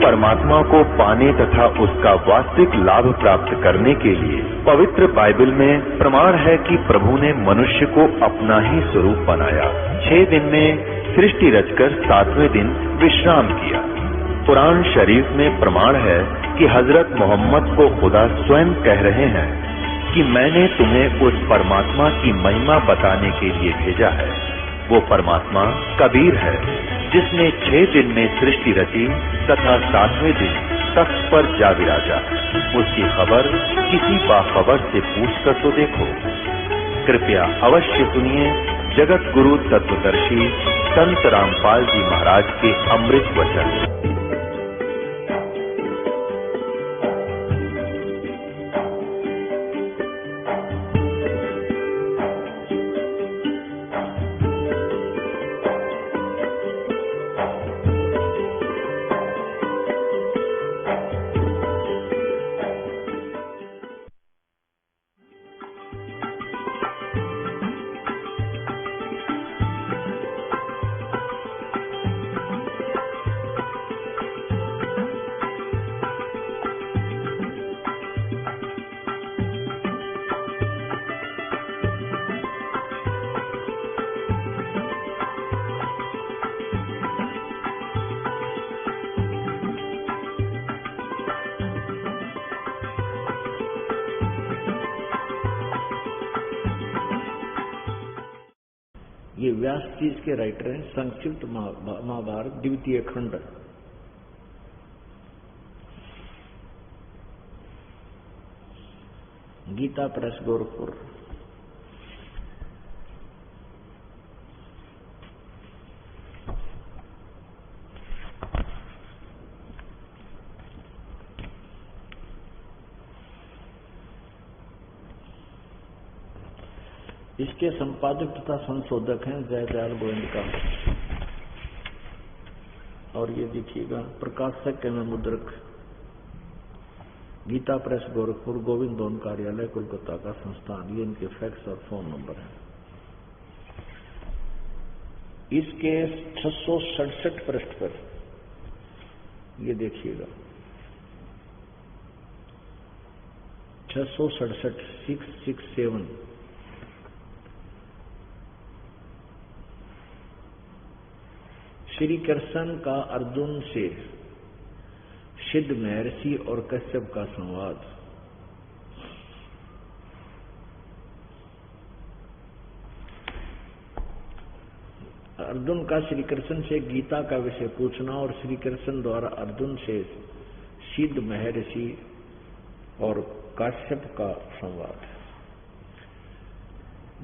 परमात्मा को पाने तथा उसका वास्तविक लाभ प्राप्त करने के लिए पवित्र बाइबल में प्रमाण है कि प्रभु ने मनुष्य को अपना ही स्वरूप बनाया। 6 दिन में सृष्टि रचकर 7वें दिन विश्राम किया। कुरान शरीफ में प्रमाण है कि हजरत मोहम्मद को खुदा स्वयं कह रहे हैं कि मैंने तुम्हें उस परमात्मा की महिमा बताने के लिए भेजा है। वो परमात्मा कबीर है जिसने 6 दिन में सृष्टि रची तथा 7वें दिन तख्त पर जा विराजा। उसकी खबर किसी बाखबर से पूछकर तो देखो। कृपया अवश्य सुनिए जगत गुरु तत्वदर्शी संत रामपाल जी महाराज के अमृत वचन। ये व्यास जी के राइटर हैं। संक्षिप्त महाभारत द्वितीय खंड। गीता प्रेस गोरखपुर। इसके संपादक तथा संशोधक हैं जयदयाल गोविंद का। और ये देखिएगा प्रकाशक एवं मुद्रक गीता प्रेस गोरखपुर, गोविंद भवन कार्यालय कोलकाता का संस्थान। ये इनके फैक्स और फोन नंबर है। इसके 667 पृष्ठ पर ये देखिएगा 667 667 श्री कृष्ण का अर्जुन से सिद्ध महर्षि और कश्यप का संवाद। अर्जुन का श्री कृष्ण से गीता का विषय पूछना और श्री कृष्ण द्वारा अर्जुन से सिद्ध महर्षि और कश्यप का संवाद।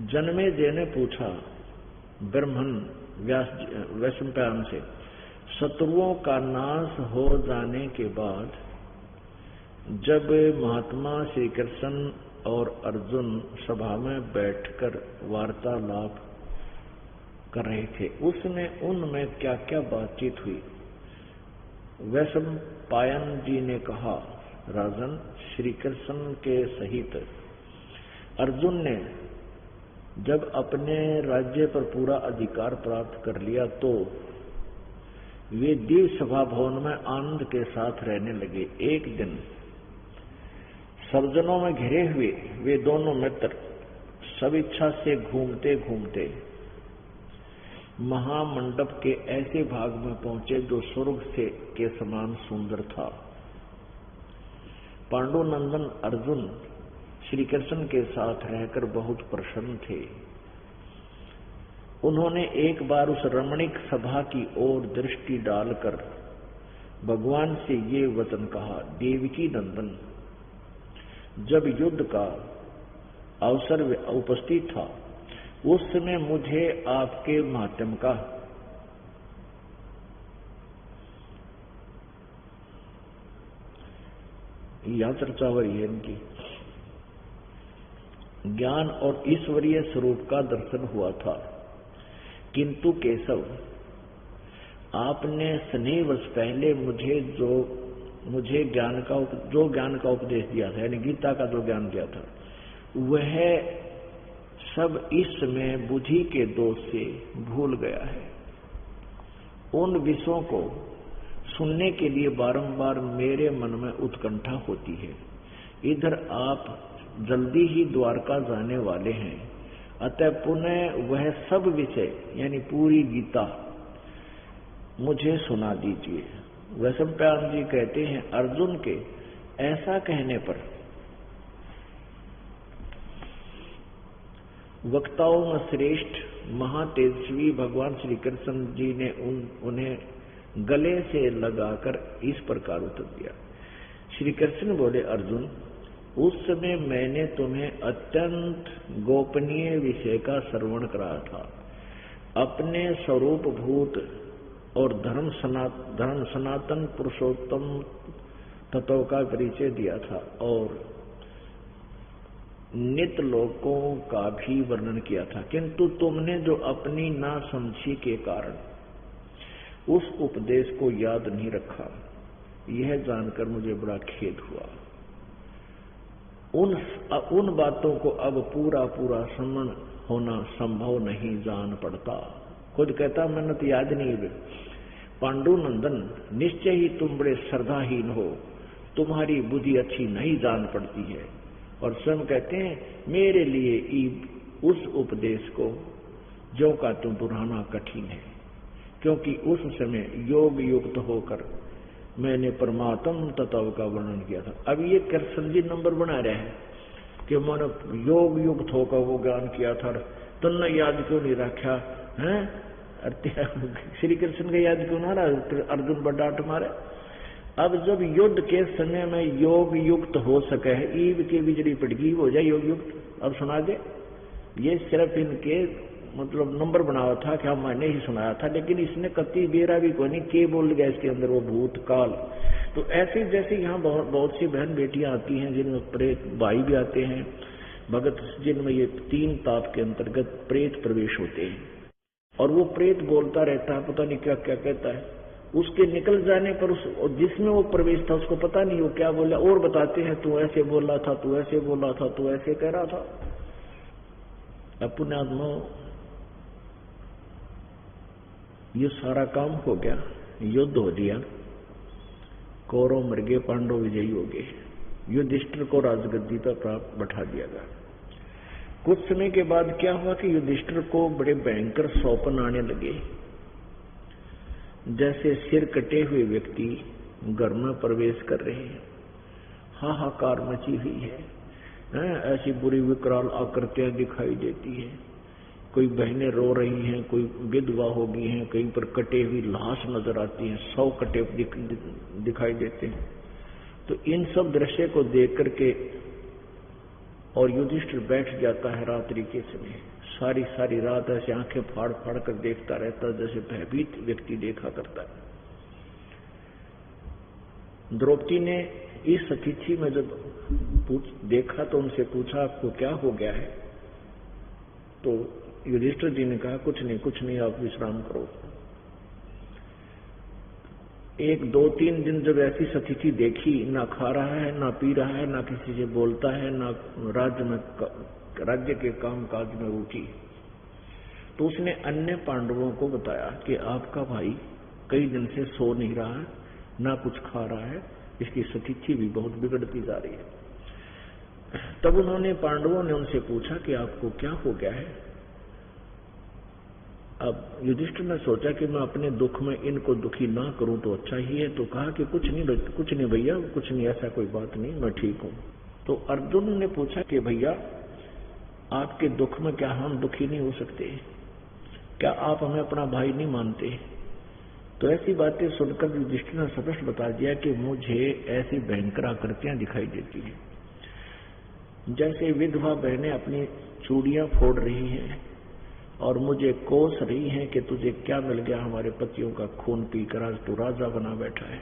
जन्मेजय ने पूछा ब्रह्मन वैशंपायन से, शत्रुओं का नाश हो जाने के बाद जब महात्मा श्री कृष्ण और अर्जुन सभा में बैठकर वार्तालाप कर रहे थे, उसमें उनमें क्या क्या बातचीत हुई। वैशंपायन जी ने कहा, राजन, श्री कृष्ण के सहित अर्जुन ने जब अपने राज्य पर पूरा अधिकार प्राप्त कर लिया तो वे दिव्य सभा भवन में आनंद के साथ रहने लगे। एक दिन सर्जनों में घिरे हुए वे दोनों मित्र सब इच्छा से घूमते घूमते महामंडप के ऐसे भाग में पहुंचे जो स्वर्ग से के समान सुंदर था। पांडुनंदन अर्जुन श्री कृष्ण के साथ रहकर बहुत प्रसन्न थे। उन्होंने एक बार उस रमणीक सभा की ओर दृष्टि डालकर भगवान से ये वचन कहा, देवकी नंदन, जब युद्ध का अवसर उपस्थित था उस समय मुझे आपके माध्यम का यह चर्चा हो रही है इनकी ज्ञान और ईश्वरीय स्वरूप का दर्शन हुआ था। किंतु केशव, आपने स्नेह वर्ष पहले मुझे ज्ञान का उपदेश दिया था, यानी गीता का जो ज्ञान दिया था, वह सब इस समय बुद्धि के दोष से भूल गया है। उन विषयों को सुनने के लिए बारंबार मेरे मन में उत्कंठा होती है। इधर आप जल्दी ही द्वारका जाने वाले हैं, अतः पुनः वह सब विषय यानी पूरी गीता मुझे सुना दीजिए। वैशंपायन जी कहते हैं, अर्जुन के ऐसा कहने पर वक्ताओं में श्रेष्ठ महातेजस्वी भगवान श्री कृष्ण जी ने उन्हें गले से लगाकर इस प्रकार उत्तर दिया। श्री कृष्ण बोले, अर्जुन, उस समय मैंने तुम्हें अत्यंत गोपनीय विषय का श्रवण कराया था, अपने स्वरूप भूत और धर्म सनातन पुरुषोत्तम तत्व का परिचय दिया था और नित्य लोकों का भी वर्णन किया था, किंतु तुमने जो अपनी नासमझी के कारण उस उपदेश को याद नहीं रखा, यह जानकर मुझे बड़ा खेद हुआ। उन बातों को अब पूरा स्मरण होना संभव नहीं जान पड़ता। खुद कहता, मैंने तो याद नहीं है। पांडुनंदन, निश्चय ही तुम बड़े श्रद्धाहीन हो, तुम्हारी बुद्धि अच्छी नहीं जान पड़ती है। और स्वयं कहते हैं, मेरे लिए उस उपदेश को ज्यों का त्यों दोहराना कठिन है, क्योंकि उस समय योग युक्त होकर मैंने परमात्म तत्व का वर्णन किया था। अब ये कृष्ण जी नंबर बना रहे हैं कि मैंने योग युक्त होकर वो ज्ञान किया था, तुमने याद क्यों नहीं रखा है? श्री कृष्ण का याद क्यों ना रहा? अर्जुन बड़ा डांट मारे। अब जब युद्ध के समय में योग युक्त हो सके, ईव की बिजली पड़गी हो जाए योग युक्त। अब सुना दे, ये सिर्फ इनके मतलब नंबर बनाया था कि मैंने ही सुनाया था, लेकिन इसने कति बेरा भी कोई नहीं के बोल गया इसके अंदर वो भूतकाल। तो ऐसे जैसे यहाँ बहुत सी बहन बेटियां आती हैं जिनमें प्रेत भाई भी आते हैं, भगत जिनमें ये 3 ताप के अंतर्गत प्रेत प्रवेश होते हैं, और वो प्रेत बोलता रहता है, पता नहीं क्या क्या कहता है। उसके निकल जाने पर जिसमें वो प्रवेश था उसको पता नहीं वो क्या बोला, और बताते हैं तू ऐसे बोला था, तू ऐसे बोला था, तू ऐसे कह रहा था। अपने आत्मा ये सारा काम हो गया, युद्ध हो दिया, कौरव मर गए, पांडव विजयी हो गए, युधिष्ठिर को राजगद्दी पर बैठा दिया गया। कुछ समय के बाद क्या हुआ कि युधिष्ठिर को बड़े भयंकर सौपन आने लगे, जैसे सिर कटे हुए व्यक्ति घर में प्रवेश कर रहे हैं, हाहाकार मची हुई है, ऐसी बुरी विकराल आकृतियां दिखाई देती है। कोई बहनें रो रही हैं, कोई विधवा हो गई हैं, कहीं पर कटे हुई लाश नजर आती है, 100 कटे दिखाई देते हैं। तो इन सब दृश्य को देख करके और युधिष्ठिर बैठ जाता है रात्रि के समय, सारी रात ऐसे आंखें फाड़ फाड़ कर देखता रहता है जैसे भयभीत व्यक्ति देखा करता है। द्रौपदी ने इस अतिथि में जब देखा तो उनसे पूछा, आपको क्या हो गया है? तो युधिष्ठिर जी ने कहा, कुछ नहीं, आप विश्राम करो। 1, 2, 3 दिन जब ऐसी अतिथि देखी, ना खा रहा है, ना पी रहा है, ना किसी से बोलता है, ना राज्य के काम काज में रुचि, तो उसने अन्य पांडवों को बताया कि आपका भाई कई दिन से सो नहीं रहा है, ना कुछ खा रहा है, इसकी स्थिति भी बहुत बिगड़ती जा रही है। तब उन्होंने पांडवों ने उनसे पूछा कि आपको क्या हो गया है? अब युधिष्ठिर ने सोचा कि मैं अपने दुख में इनको दुखी ना करूं तो अच्छा ही है, तो कहा कि कुछ नहीं भैया, कुछ नहीं, ऐसा कोई बात नहीं, मैं ठीक हूं। तो अर्जुन ने पूछा कि भैया आपके दुख में क्या हम दुखी नहीं हो सकते? क्या आप हमें अपना भाई नहीं मानते? तो ऐसी बातें सुनकर युधिष्ठिर ने स्पष्ट बता दिया कि मुझे ऐसी भयंकर आकृतियां दिखाई देती हैं, जैसे विधवा बहनें अपनी चूड़ियां फोड़ रही हैं और मुझे कोस रही हैं कि तुझे क्या मिल गया, हमारे पतियों का खून पीकर आज तू राजा बना बैठा है।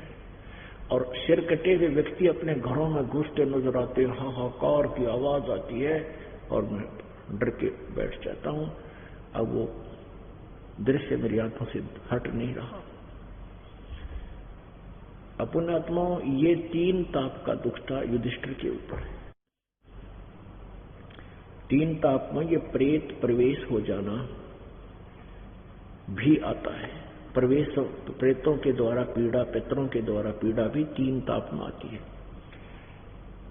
और सिर कटे हुए व्यक्ति अपने घरों में घुसते नजर आते, हाहाकार की आवाज आती है और मैं डर के बैठ जाता हूं। अब वो दृश्य मेरी आंखों से हट नहीं रहा। अपने आत्माओं, ये 3 ताप का दुख था युधिष्ठिर के ऊपर। 3 ताप में ये प्रेत प्रवेश हो जाना भी आता है, प्रवेश प्रेतों के द्वारा पीड़ा, पितरों के द्वारा पीड़ा भी 3 ताप में आती है।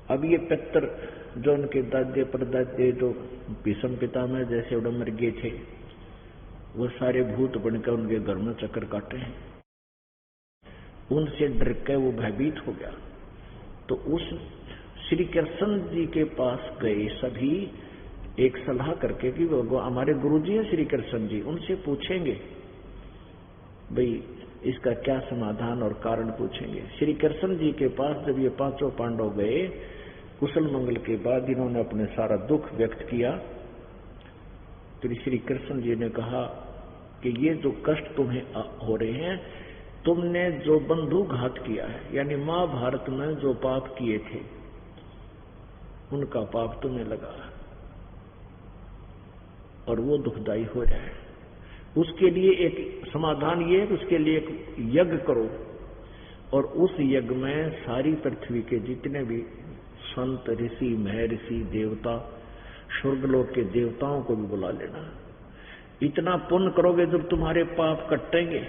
अब ये पितर जो उनके दादे परदादे जो भीष्म पितामह जैसे उड़ मर गए थे, वो सारे भूत बनकर उनके घर में चक्कर काटे हैं। उनसे डर के वो भयभीत हो गया। तो उस श्री कृष्ण जी के पास गए सभी, एक सलाह करके कि वो हमारे गुरु जी हैं श्री कृष्ण जी, उनसे पूछेंगे भाई इसका क्या समाधान और कारण पूछेंगे। श्री कृष्ण जी के पास जब ये 5 पांडव गए, कुशल मंगल के बाद इन्होंने अपने सारा दुख व्यक्त किया, तो श्री कृष्ण जी ने कहा कि ये जो कष्ट तुम्हें हो रहे हैं, तुमने जो बंधुघात किया है, यानी महाभारत में जो पाप किए थे उनका पाप तुम्हें लगा और वो दुखदाई हो रहा है। उसके लिए एक समाधान ये है कि उसके लिए एक यज्ञ करो और उस यज्ञ में सारी पृथ्वी के जितने भी संत, ऋषि, महर्षि, देवता, स्वर्गलोक के देवताओं को भी बुला लेना। इतना पुण्य करोगे जब तुम्हारे पाप कटेंगे।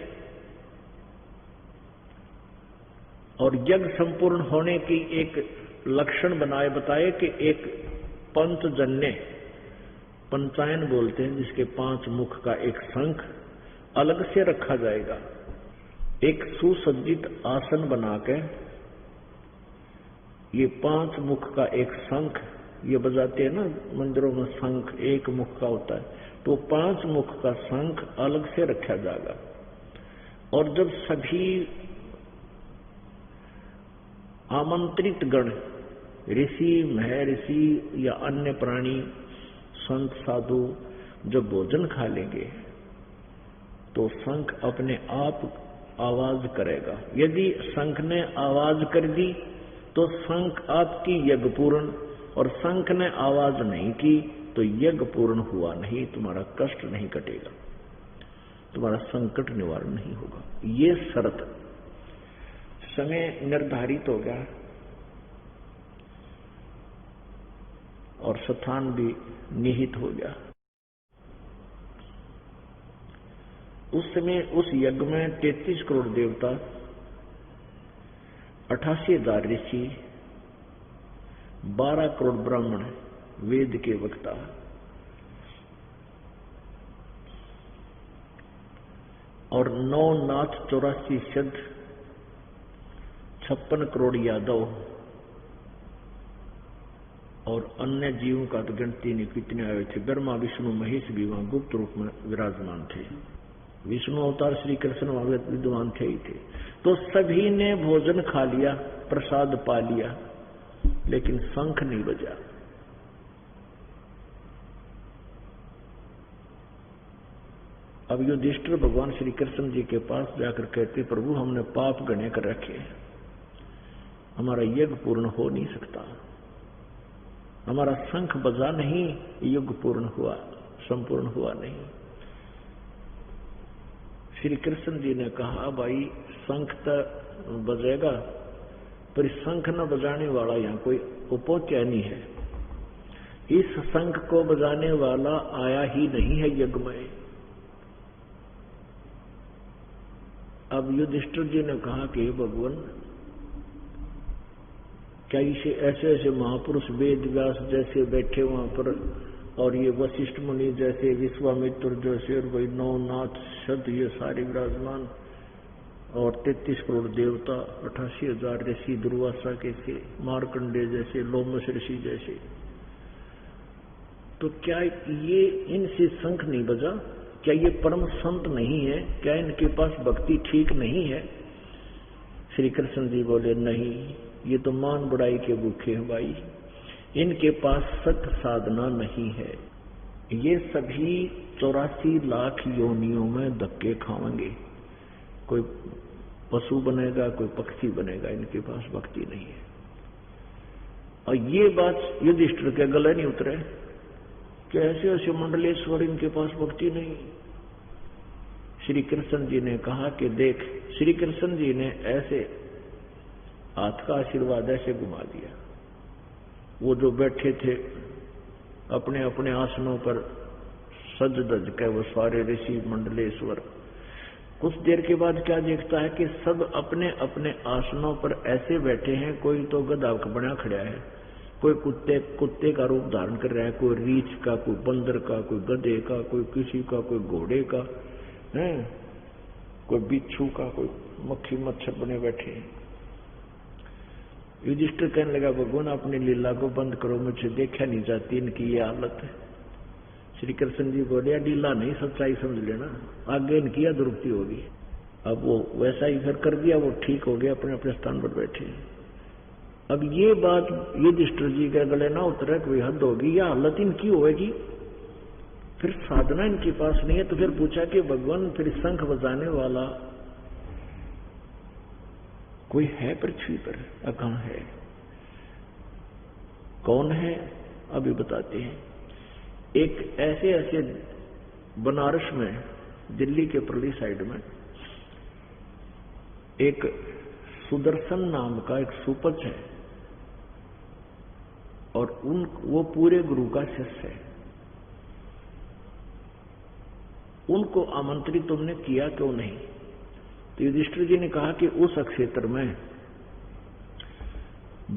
और यज्ञ संपूर्ण होने की एक लक्षण बताए कि एक पंचजन्य, पंचायन बोलते हैं जिसके 5 मुख का एक शंख अलग से रखा जाएगा। एक सुसज्जित आसन बनाकर ये 5 मुख का एक शंख, ये बजाते हैं ना मंदिरों में शंख, एक मुख का होता है, तो 5 मुख का शंख अलग से रखा जाएगा। और जब सभी आमंत्रित गण, ऋषि, महर्षि या अन्य प्राणी, संत, साधु जब भोजन खा लेंगे तो शंख अपने आप आवाज करेगा। यदि शंख ने आवाज कर दी तो शंख आपकी यज्ञ पूर्ण, और शंख ने आवाज नहीं की तो यज्ञ पूर्ण हुआ नहीं, तुम्हारा कष्ट नहीं कटेगा, तुम्हारा संकट निवारण नहीं होगा। ये शर्त। समय निर्धारित हो गया और स्थान भी निहित हो गया। उस समय उस यज्ञ में 33 करोड़ देवता, 88,000 ऋषि, 12 करोड़ ब्राह्मण, वेद के वक्ता, और 9 नाथ 84 सिद्ध, 56 करोड़ यादव और अन्य जीवों का तो गिनती नहीं कितने आए थे। ब्रह्मा, विष्णु, महेश भी वहां गुप्त रूप में विराजमान थे। विष्णु अवतार श्री कृष्ण वहां विद्वान थे ही थे। तो सभी ने भोजन खा लिया, प्रसाद पा लिया, लेकिन शंख नहीं बजा। अब युधिष्ठिर भगवान श्री कृष्ण जी के पास जाकर कहते, प्रभु हमने पाप गणे कर रखे, हमारा यज्ञ पूर्ण हो नहीं सकता, हमारा शंख बजा नहीं, यज्ञ पूर्ण हुआ, संपूर्ण हुआ नहीं। श्री कृष्ण जी ने कहा, भाई शंख तो बजेगा, पर शंख न बजाने वाला यहाँ कोई उपोचैनी है। इस शंख को बजाने वाला आया ही नहीं है यज्ञ में। अब युधिष्ठिर जी ने कहा कि भगवान, क्या इसे ऐसे ऐसे महापुरुष वेद व्यास जैसे बैठे वहां पर, और ये वशिष्ठ मुनि जैसे, विश्वामित्र जैसे, और वही 9 नाथ सद, ये सारे विराजमान, और 33 करोड़ देवता, 88,000 ऋषि, दुर्वासा कैसे, मार्कंडे जैसे, लोमस ऋषि जैसे, तो क्या ये इनसे शंख नहीं बजा? क्या ये परम संत नहीं है? क्या इनके पास भक्ति ठीक नहीं है? श्री कृष्ण जी बोले, नहीं, ये तो मान बढ़ाई के भूखे हैं भाई, इनके पास सत साधना नहीं है। ये सभी 84 लाख योनियों में धक्के खाएंगे, कोई पशु बनेगा, कोई पक्षी बनेगा, इनके पास भक्ति नहीं है। और ये बात युधिष्ठिर के गले नहीं उतरे कि ऐसे ऐसे मंडलेश्वर, इनके पास भक्ति नहीं। श्री कृष्ण जी ने कहा कि देख, श्री कृष्ण जी ने ऐसे हाथ का आशीर्वाद ऐसे घुमा दिया। वो जो बैठे थे अपने अपने आसनों पर सज धज के, वो सारे ऋषि मंडलेश्वर कुछ देर के बाद क्या देखता है कि सब अपने अपने आसनों पर ऐसे बैठे हैं, कोई तो गधा बना खड़ा है, कोई कुत्ते का रूप धारण कर रहा है, कोई रीछ का, कोई बंदर का, कोई गधे का, कोई किसी का, कोई घोड़े का है, कोई बिच्छू का, कोई मक्खी मच्छर बने बैठे हैं। युधिष्ठिर कहने लगा, भगवान अपनी लीला को बंद करो, मुझे देखा नहीं जाती इनकी ये हालत है। श्री कृष्ण जी बोले, लीला नहीं सच्चाई समझ लेना, आगे इनकी अधुरुक्ति होगी। अब वो वैसा ही फिर कर दिया, वो ठीक हो गया, अपने अपने स्थान पर बैठे। अब ये बात युधिष्ठिर जी के गले ना उतरे, कोई हद होगी, या हालत इनकी होगी, फिर साधना इनके पास नहीं है। तो फिर पूछा कि भगवान फिर शंख बजाने वाला कोई है पृथ्वी पर? कहां है, कौन है? अभी बताते हैं। एक ऐसे बनारस में, दिल्ली के परली साइड में एक सुदर्शन नाम का एक सुपच है, और वो पूरे गुरु का शिष्य है। उनको आमंत्रित तुमने किया क्यों नहीं? तो युधिष्ठिर जी ने कहा कि उस क्षेत्र में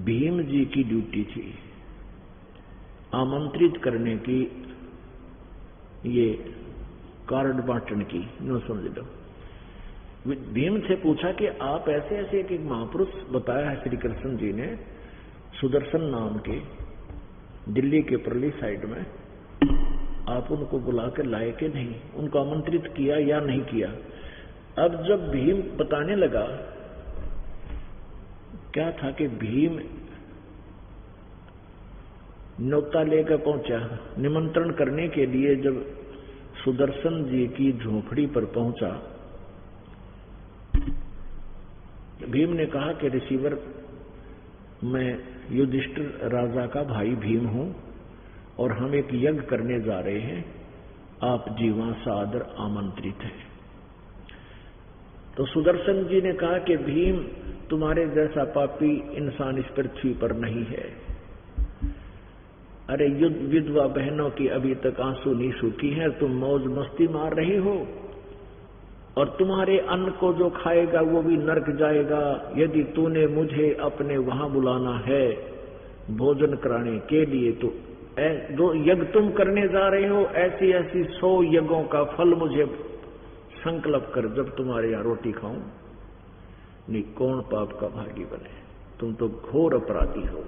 भीम जी की ड्यूटी थी आमंत्रित करने की, ये कार्ड बांटने की, नो समझ लो। भीम से पूछा कि आप ऐसे ऐसे एक महापुरुष बताया है श्री कृष्ण जी ने, सुदर्शन नाम के, दिल्ली के परली साइड में, आप उनको बुला कर लाए कि नहीं, उनको आमंत्रित किया या नहीं किया? अब जब भीम बताने लगा, क्या था कि भीम न्योता लेकर पहुंचा निमंत्रण करने के लिए। जब सुदर्शन जी की झोपड़ी पर पहुंचा, भीम ने कहा कि रिसीवर, मैं युधिष्ठिर राजा का भाई भीम हूं और हम एक यज्ञ करने जा रहे हैं, आप जीवा सादर आमंत्रित हैं। तो सुदर्शन जी ने कहा कि भीम, तुम्हारे जैसा पापी इंसान इस पृथ्वी पर नहीं है। अरे विधवा बहनों की अभी तक आंसू नहीं सूखी है, तुम मौज मस्ती मार रही हो, और तुम्हारे अन्न को जो खाएगा वो भी नरक जाएगा। यदि तूने मुझे अपने वहां बुलाना है भोजन कराने के लिए, तो जो यज्ञ तुम करने जा रहे हो, ऐसी ऐसी 100 यज्ञों का फल मुझे संकल्प कर, जब तुम्हारे यहां रोटी खाऊं। नहीं, कौन पाप का भागी बने, तुम तो घोर अपराधी हो।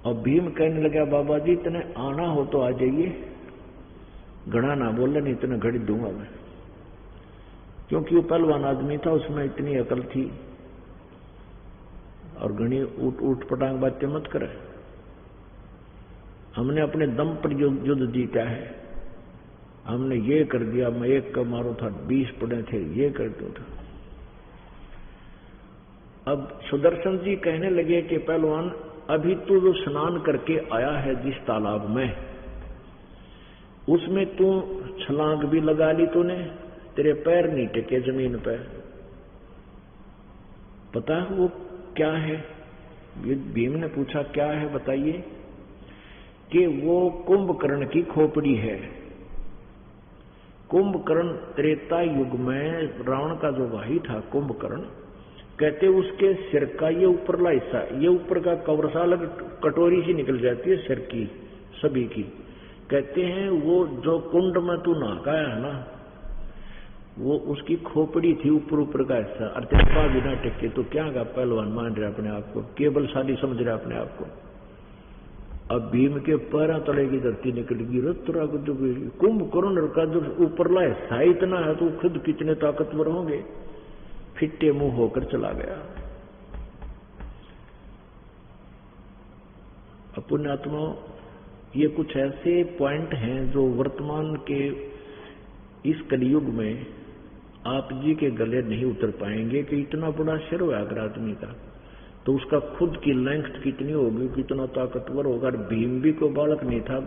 और भीम कहने लगा, बाबा जी इतने आना हो तो आ जाइए, घड़ा ना बोले, नहीं इतना घड़ी दूंगा मैं। क्योंकि वो पहलवान आदमी था, उसमें इतनी अकल थी, और घनी उठ पटांग बातें मत करे। हमने अपने दम पर युद्ध जीता है, हमने ये कर दिया, मैं एक का मारो था, 20 पड़े थे, ये कर दो था। अब सुदर्शन जी कहने लगे कि पहलवान, अभी तू जो स्नान करके आया है जिस तालाब में, उसमें तू छलांग भी लगा ली तूने, तेरे पैर नहीं टिके जमीन पे। पता है वो क्या है? भीम ने पूछा, क्या है बताइए? कि वो कुंभकर्ण की खोपड़ी है। कुंभकर्ण त्रेता युग में रावण का जो भाई था कुंभकर्ण, कहते उसके सिर का ये उपरला हिस्सा, ये ऊपर का कवरसा अलग कटोरी सी निकल जाती है सिर की सभी की। कहते हैं वो जो कुंड में तू नहाया है ना, वो उसकी खोपड़ी थी, ऊपर का हिस्सा। और तेरे बिना टिके तो क्या का पहलवान मान रहे अपने आप को, केवल शादी समझ रहे अपने आप को। अब भीम के पैरा तले की धरती निकलेगी, रतरा को जो कुंभकर्ण का जो ऊपरला हिस्सा इतना है, तो खुद कितने ताकतवर होंगे। फिट्टे मुंह होकर चला गया। पुण्यात्मा, ये कुछ ऐसे पॉइंट हैं जो वर्तमान के इस कलयुग में आप जी के गले नहीं उतर पाएंगे। कि इतना बड़ा सिर हो अगर आदमी का, तो उसका खुद की लेंथ कितनी होगी, कितना ताकतवर होगा। भीम भी कोई बालक नहीं था,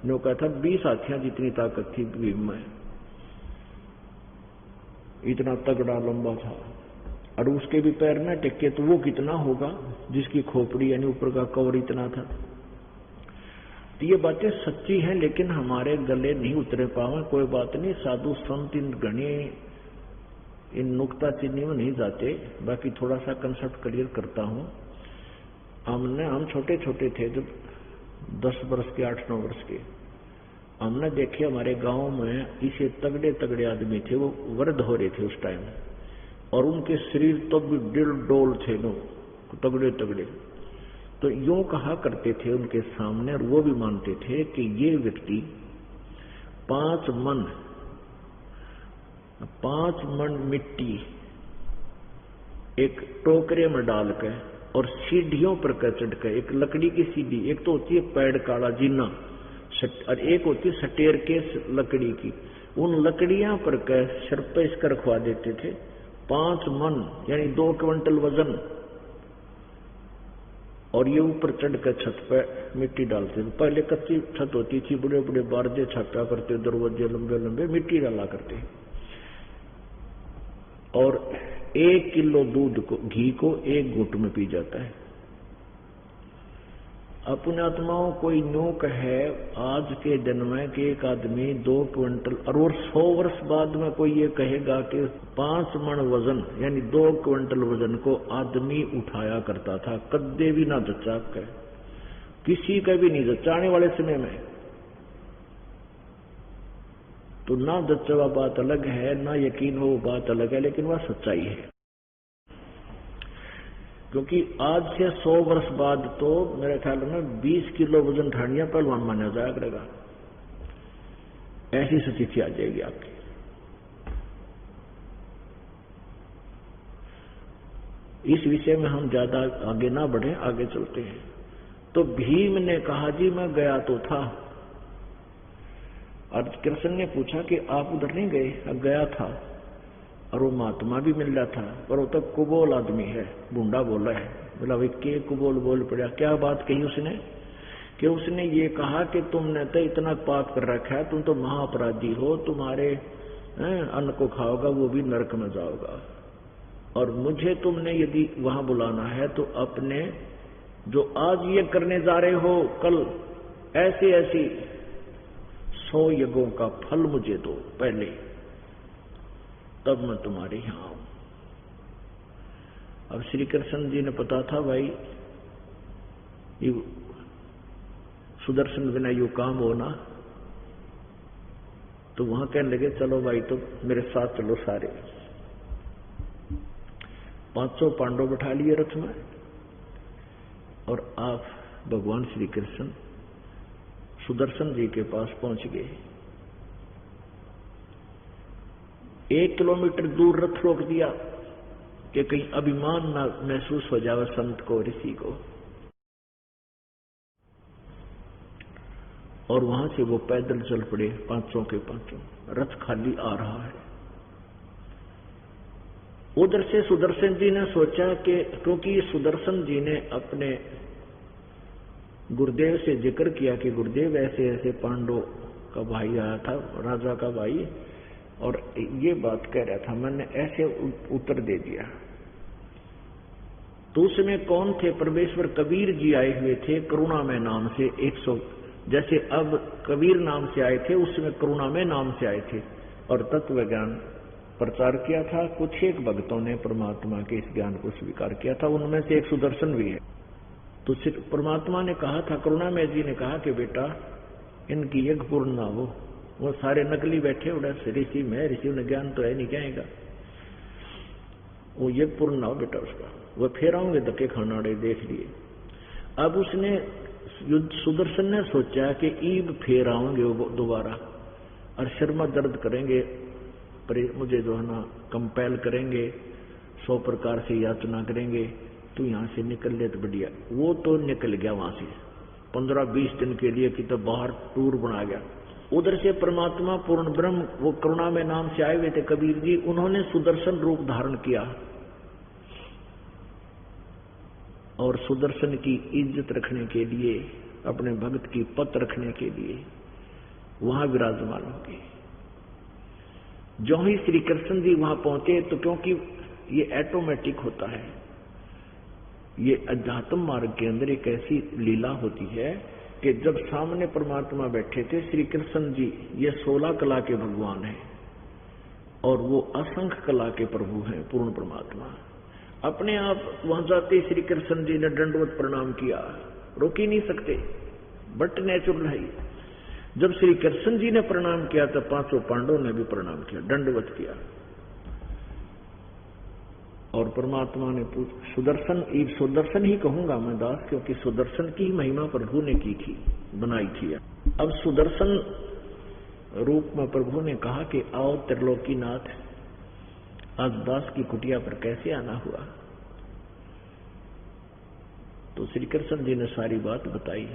नो कहा था 20 हाथियां जितनी ताकत थी भीम में, इतना तगड़ा लंबा था। और उसके भी पैर में टिके, तो वो कितना होगा जिसकी खोपड़ी यानी ऊपर का कवर इतना था। तो ये बातें सच्ची हैं, लेकिन हमारे गले नहीं उतरे पावे। कोई बात नहीं, साधु संत इन घने इन नुक्ता चीनी में नहीं जाते, बाकी थोड़ा सा कंसेप्ट क्लियर करता हूं। हम छोटे छोटे थे जब 10 वर्ष के 8-9 वर्ष के, हमने देखे हमारे गांव में इसे तगड़े तगड़े आदमी थे, वो वृद्ध हो रहे थे उस टाइम, और उनके शरीर तो भी डिल डोल थे नो, तगड़े तगड़े। तो यूं कहा करते थे उनके सामने, और वो भी मानते थे कि ये व्यक्ति 5 मन मिट्टी एक टोकरे में डालकर और सीढ़ियों पर चढ़कर, एक लकड़ी की सीढ़ी, एक तो होती है पेड़ काला जीना और एक होती है सटेर के लकड़ी की, उन लकड़ियां पर सर पे इसकर रखवा देते थे। 5 मन यानी 2 क्विंटल वजन, और ये ऊपर चढ़कर छत पे मिट्टी डालते थे। पहले कच्ची छत होती थी, बड़े बड़े बारजे छापा करते, दरवाजे लंबे लंबे, मिट्टी डाला करते, और 1 किलो दूध को, घी को 1 घूंट में पी जाता है। अपने आत्माओं कोई नोक है आज के दिन में कि एक आदमी 2 क्विंटल, और 100 वर्ष बाद में कोई ये कहेगा कि 5 मन वजन यानी 2 क्विंटल वजन को आदमी उठाया करता था, कद्दे भी ना जच्चा कर, किसी का भी नहीं जच्चा आने वाले समय में। तो ना जच्चा बात अलग है, ना यकीन हो बात अलग है, लेकिन वह सच्चाई है। क्योंकि आज से 100 वर्ष बाद तो मेरे ख्याल में 20 किलो वजन ठानिया पहलवान माना जाया करेगा, ऐसी स्थिति आ जाएगी आपकी। इस विषय में हम ज्यादा आगे ना बढ़े, आगे चलते हैं। तो भीम ने कहा जी मैं गया तो था, और कृष्ण ने पूछा कि आप उधर नहीं गए? गया था, और वो महात्मा भी मिल रहा था, पर वो तो कुबोल आदमी है, बूंडा बोला है। बोला भाई के कुबोल बोल पड़ा? क्या बात कही उसने? कि उसने ये कहा कि तुमने तो इतना पाप कर रखा है, तुम तो महाअपराधी हो, तुम्हारे अन्न को खाओगा वो भी नरक में जाओगा, और मुझे तुमने यदि वहां बुलाना है तो अपने जो आज ये करने जा रहे हो, कल ऐसे ऐसी 100 यज्ञों का फल मुझे दो पहले, तब मैं तुम्हारे यहां आऊं। अब श्री कृष्ण जी ने पता था भाई ये सुदर्शन बिना यू काम होना, तो वहां कहने लगे चलो भाई तो मेरे साथ चलो सारे। 500 पांडव बैठा लिए रथ में, और आप भगवान श्री कृष्ण सुदर्शन जी के पास पहुंच गए। 1 किलोमीटर दूर रथ रोक दिया कि कहीं अभिमान ना महसूस हो जाए संत को, ऋषि को, और वहां से वो पैदल चल पड़े 500 के 500। रथ खाली आ रहा है। उधर से सुदर्शन जी ने सोचा कि क्योंकि सुदर्शन जी ने अपने गुरुदेव से जिक्र किया कि गुरुदेव ऐसे ऐसे पांडव का भाई आया था, राजा का भाई, और ये बात कह रहा था, मैंने ऐसे उत्तर दे दिया। तो उसमें कौन थे? परमेश्वर कबीर जी आए हुए थे करुणामय नाम से। 100 जैसे अब कबीर नाम से आए थे, उसमें करुणामय नाम से आए थे, और तत्व ज्ञान प्रचार किया था। कुछ एक भक्तों ने परमात्मा के इस ज्ञान को स्वीकार किया था, उनमें से एक सुदर्शन भी है। तो परमात्मा ने कहा था, करुणामय जी ने कहा कि बेटा इनकी यज्ञ पूर्ण ना हो, वो सारे नकली बैठे उड़ा ऋषि में, ऋषि ने ज्ञान तो है नहीं, क्या आएगा, वो यज्ञ पूर्ण ना हो बेटा उसका, वो फिर आऊंगे धक्के खानाड़े देख लिए। अब उसने सुदर्शन ने सोचा कि ईब फेर आऊंगे वो दोबारा, और शर्मा दर्द करेंगे, पर मुझे जो है ना कंपेल करेंगे, 100 प्रकार से याचना करेंगे, तो यहां से निकल ले तो बढ़िया। वो तो निकल गया वहां से 15-20 दिन के लिए, कि तो बाहर टूर बना गया। उधर से परमात्मा पूर्ण ब्रह्म वो करुणा में नाम से आए हुए थे कबीर जी, उन्होंने सुदर्शन रूप धारण किया, और सुदर्शन की इज्जत रखने के लिए, अपने भक्त की पत रखने के लिए वहां विराजमान हो गए। जो ही श्री कृष्ण जी वहां पहुंचे, तो क्योंकि ये ऑटोमेटिक होता है, ये अध्यात्म मार्ग के अंदर एक ऐसी लीला होती है कि जब सामने परमात्मा बैठे थे श्री कृष्ण जी, ये 16 कला के भगवान हैं, और वो असंख्य कला के प्रभु हैं, पूर्ण परमात्मा। अपने आप वहां जाते श्री कृष्ण जी ने दंडवत प्रणाम किया, रोक ही नहीं सकते, बट नेचुरल है। जब श्री कृष्ण जी ने प्रणाम किया तो पांचों पांडवों ने भी प्रणाम किया, दंडवत किया। और परमात्मा ने सुदर्शन ही कहूंगा मैं दास, क्योंकि सुदर्शन की महिमा प्रभु ने की थी, बनाई थी। अब सुदर्शन रूप में प्रभु ने कहा कि आओ त्रिलोकीनाथ, आज दास की कुटिया पर कैसे आना हुआ। तो श्री कृष्ण जी ने सारी बात बताई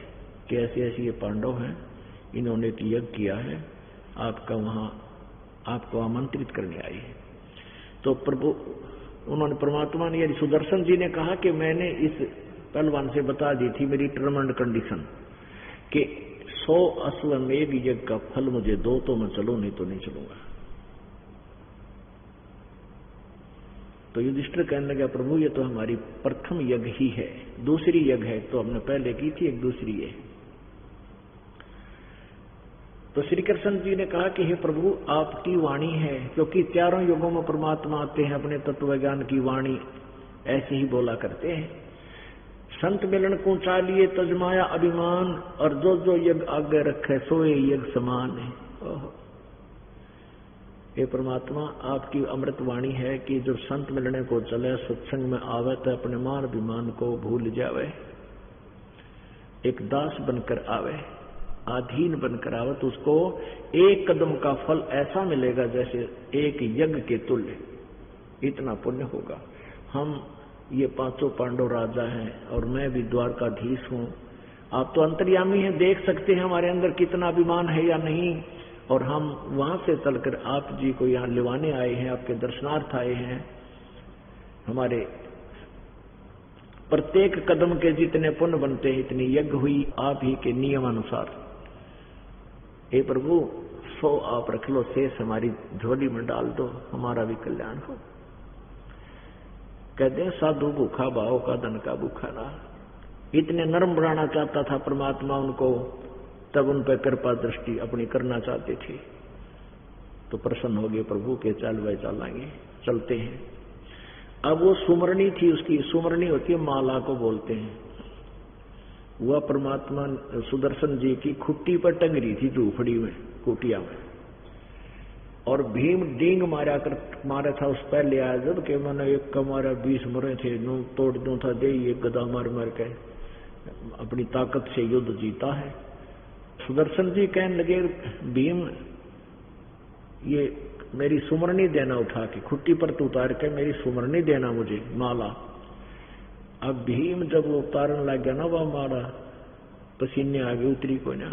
कि ऐसे ऐसे ये पांडव हैं, इन्होंने एक यज्ञ किया है, आपको आमंत्रित करने आई है। तो प्रभु उन्होंने परमात्मा ने यानी सुदर्शन जी ने कहा कि मैंने इस पहलवान से बता दी थी मेरी टर्म एंड कंडीशन कि 100 अश्वमेध यज्ञ का फल मुझे दो तो मैं चलूं, नहीं तो नहीं चलूंगा। तो युधिष्ठिर कहने लगा प्रभु ये तो हमारी प्रथम यज्ञ ही है, दूसरी यज्ञ है तो हमने पहले की थी, एक दूसरी है। तो श्री कृष्ण जी ने कहा कि हे प्रभु आपकी वाणी है, क्योंकि चारों युगों में परमात्मा आते हैं, अपने तत्व ज्ञान की वाणी ऐसे ही बोला करते हैं। संत मिलन को चालिए तजमाया अभिमान, और जो जो यज्ञ आगे रखे सोए यज्ञ समान है। हे परमात्मा आपकी अमृत वाणी है कि जब संत मिलने को चले, सत्संग में आवे तो अपने मान अभिमान को भूल जावे, एक दास बनकर आवे, अधीन बनकर आवे, तो उसको एक कदम का फल ऐसा मिलेगा जैसे एक यज्ञ के तुल्य, इतना पुण्य होगा। हम ये पांचों पांडव राजा हैं और मैं भी द्वारकाधीश हूं। आप तो अंतर्यामी हैं, देख सकते हैं हमारे अंदर कितना अभिमान है या नहीं। और हम वहां से चलकर आप जी को यहाँ लिवाने आए हैं, आपके दर्शनार्थ आए हैं। हमारे प्रत्येक कदम के जितने पुण्य बनते हैं इतनी यज्ञ हुई आप ही के नियम अनुसार। हे प्रभु 100 आप रख लो, शेष हमारी झोली में डाल दो, हमारा भी कल्याण हो। कहते हैं साधु भूखा भाव का धन का भूखा ना। इतने नरम बनाना चाहता था परमात्मा उनको, तब उन पर कृपा दृष्टि अपनी करना चाहते थे। तो प्रसन्न हो गए प्रभु के, चल वह चलेंगे, चलते हैं। अब वो सुमरणी थी, उसकी सुमरणी होती है माला को बोलते हैं। वह परमात्मा सुदर्शन जी की खुट्टी पर टंग रही थी झूपड़ी में, कुटिया में। और भीम डींग मारा था उस पर ले आया, जब के मैंने एक का मारा 20 मरे थे, नू तोड़ दूं था दे, एक गदा मार मार के अपनी ताकत से युद्ध जीता है। सुदर्शन जी कहने लगे भीम ये मेरी सुमरनी देना, उठा के खुट्टी पर तू उतार के मेरी सुमरनी देना मुझे माला। अब भीम जब वो उतारने लग गया ना, वह मारा पसीने आगे उतरी को ना,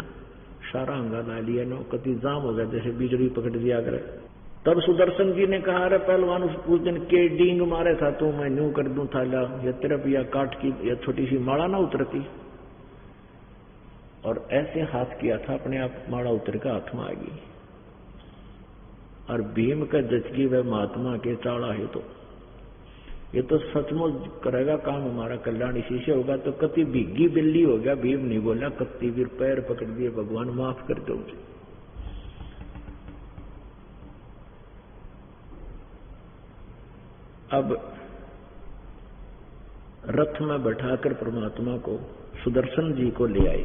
सारा हंगामा लिया ना, कति जाम हो गया जैसे बिजली पकड़ दिया करे। तब सुदर्शन जी ने कहा अरे पहलवान उस दिन के डींग मारे था तो मैं यूं कर दूं था, ला या तरफ या काट की या छोटी सी माला ना उतरती। और ऐसे हाथ किया था, अपने आप माला उतर का हाथ में आ गई। और भीम का जचगी वह महात्मा के चाड़ा है, तो ये तो सचमुच करेगा काम, हमारा कल्याण इसी से होगा। तो कति भीगी बिल्ली हो गया, भीम नहीं बोला, कत्ती वीर पैर पकड़ दिए, भगवान माफ कर दो मुझे। अब रथ में बैठाकर परमात्मा को सुदर्शन जी को ले आए।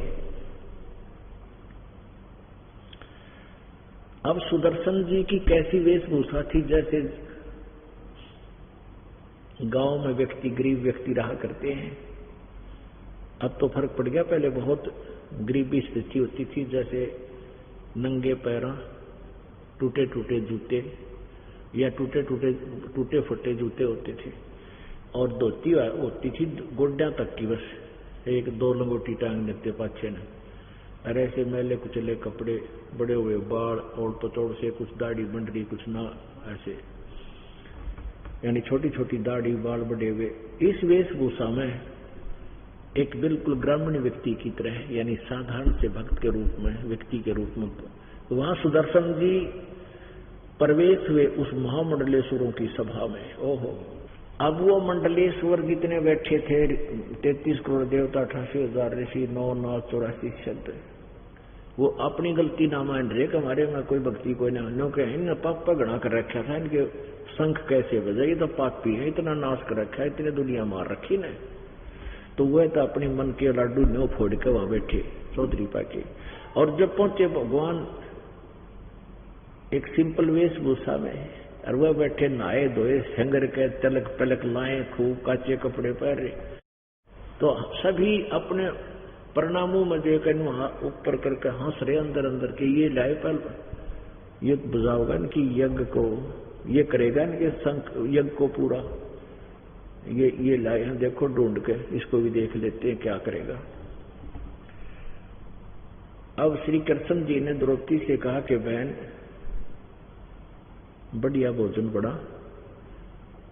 अब सुदर्शन जी की कैसी वेशभूषा थी, जैसे गांव में व्यक्ति गरीब व्यक्ति रहा करते हैं। अब तो फर्क पड़ गया, पहले बहुत गरीबी स्थिति होती थी, जैसे नंगे पैर, टूटे टूटे जूते या टूटे फटे जूते होते थे, और धोती होती थी गोड्या तक की, बस 1-2 लंगोटी टांग देते पाछे ने। अरे ऐसे मैले कुचले कपड़े, बड़े हुए बाल, और पतोड़ से कुछ दाढ़ी बन रही कुछ ना, ऐसे यानी छोटी छोटी दाढ़ी बाल बड़े हुए। इस वेशभूषा में एक बिल्कुल ग्रामीण व्यक्ति की तरह, यानी साधारण से भक्त के रूप में, व्यक्ति के रूप में वहां सुदर्शन जी प्रवेश हुए उस महामंडलेश्वरों की सभा में। ओहो, अब वो मंडलेश्वर जितने बैठे थे, 33 करोड़ देवता, 88,000 ऋषि, 9 नाथ 84 शब्द, वो अपनी गलती ना मान रहे कि हमारे में कोई भक्ति कोई ना नो के इन पाप घड़ा कर रखा था, इनके शंख कैसे बजे, ये तो पापी है, इतना नाश कर रखा है, इतने दुनिया मार रखी ने। तो वह तो अपने मन के लाडू न्यो फोड़ के वहां बैठे चौधरी पाके। और जब पहुंचे भगवान एक सिंपल वेशभूषा में, और वह बैठे नहाए धोए संगर के तलक पलक लाए, खूब काचे कपड़े पहरे। तो सभी अपने प्रणामों में देकर ऊपर करके हंस रहे अंदर अंदर के, ये लाए पल ये बुझाओगा कि यज्ञ को ये करेगा इनके शंख यज्ञ को पूरा, ये लाए हैं देखो ढूंढ के, इसको भी देख लेते हैं क्या करेगा। अब श्री कृष्ण जी ने द्रौपदी से कहा कि बहन बढ़िया भोजन बड़ा,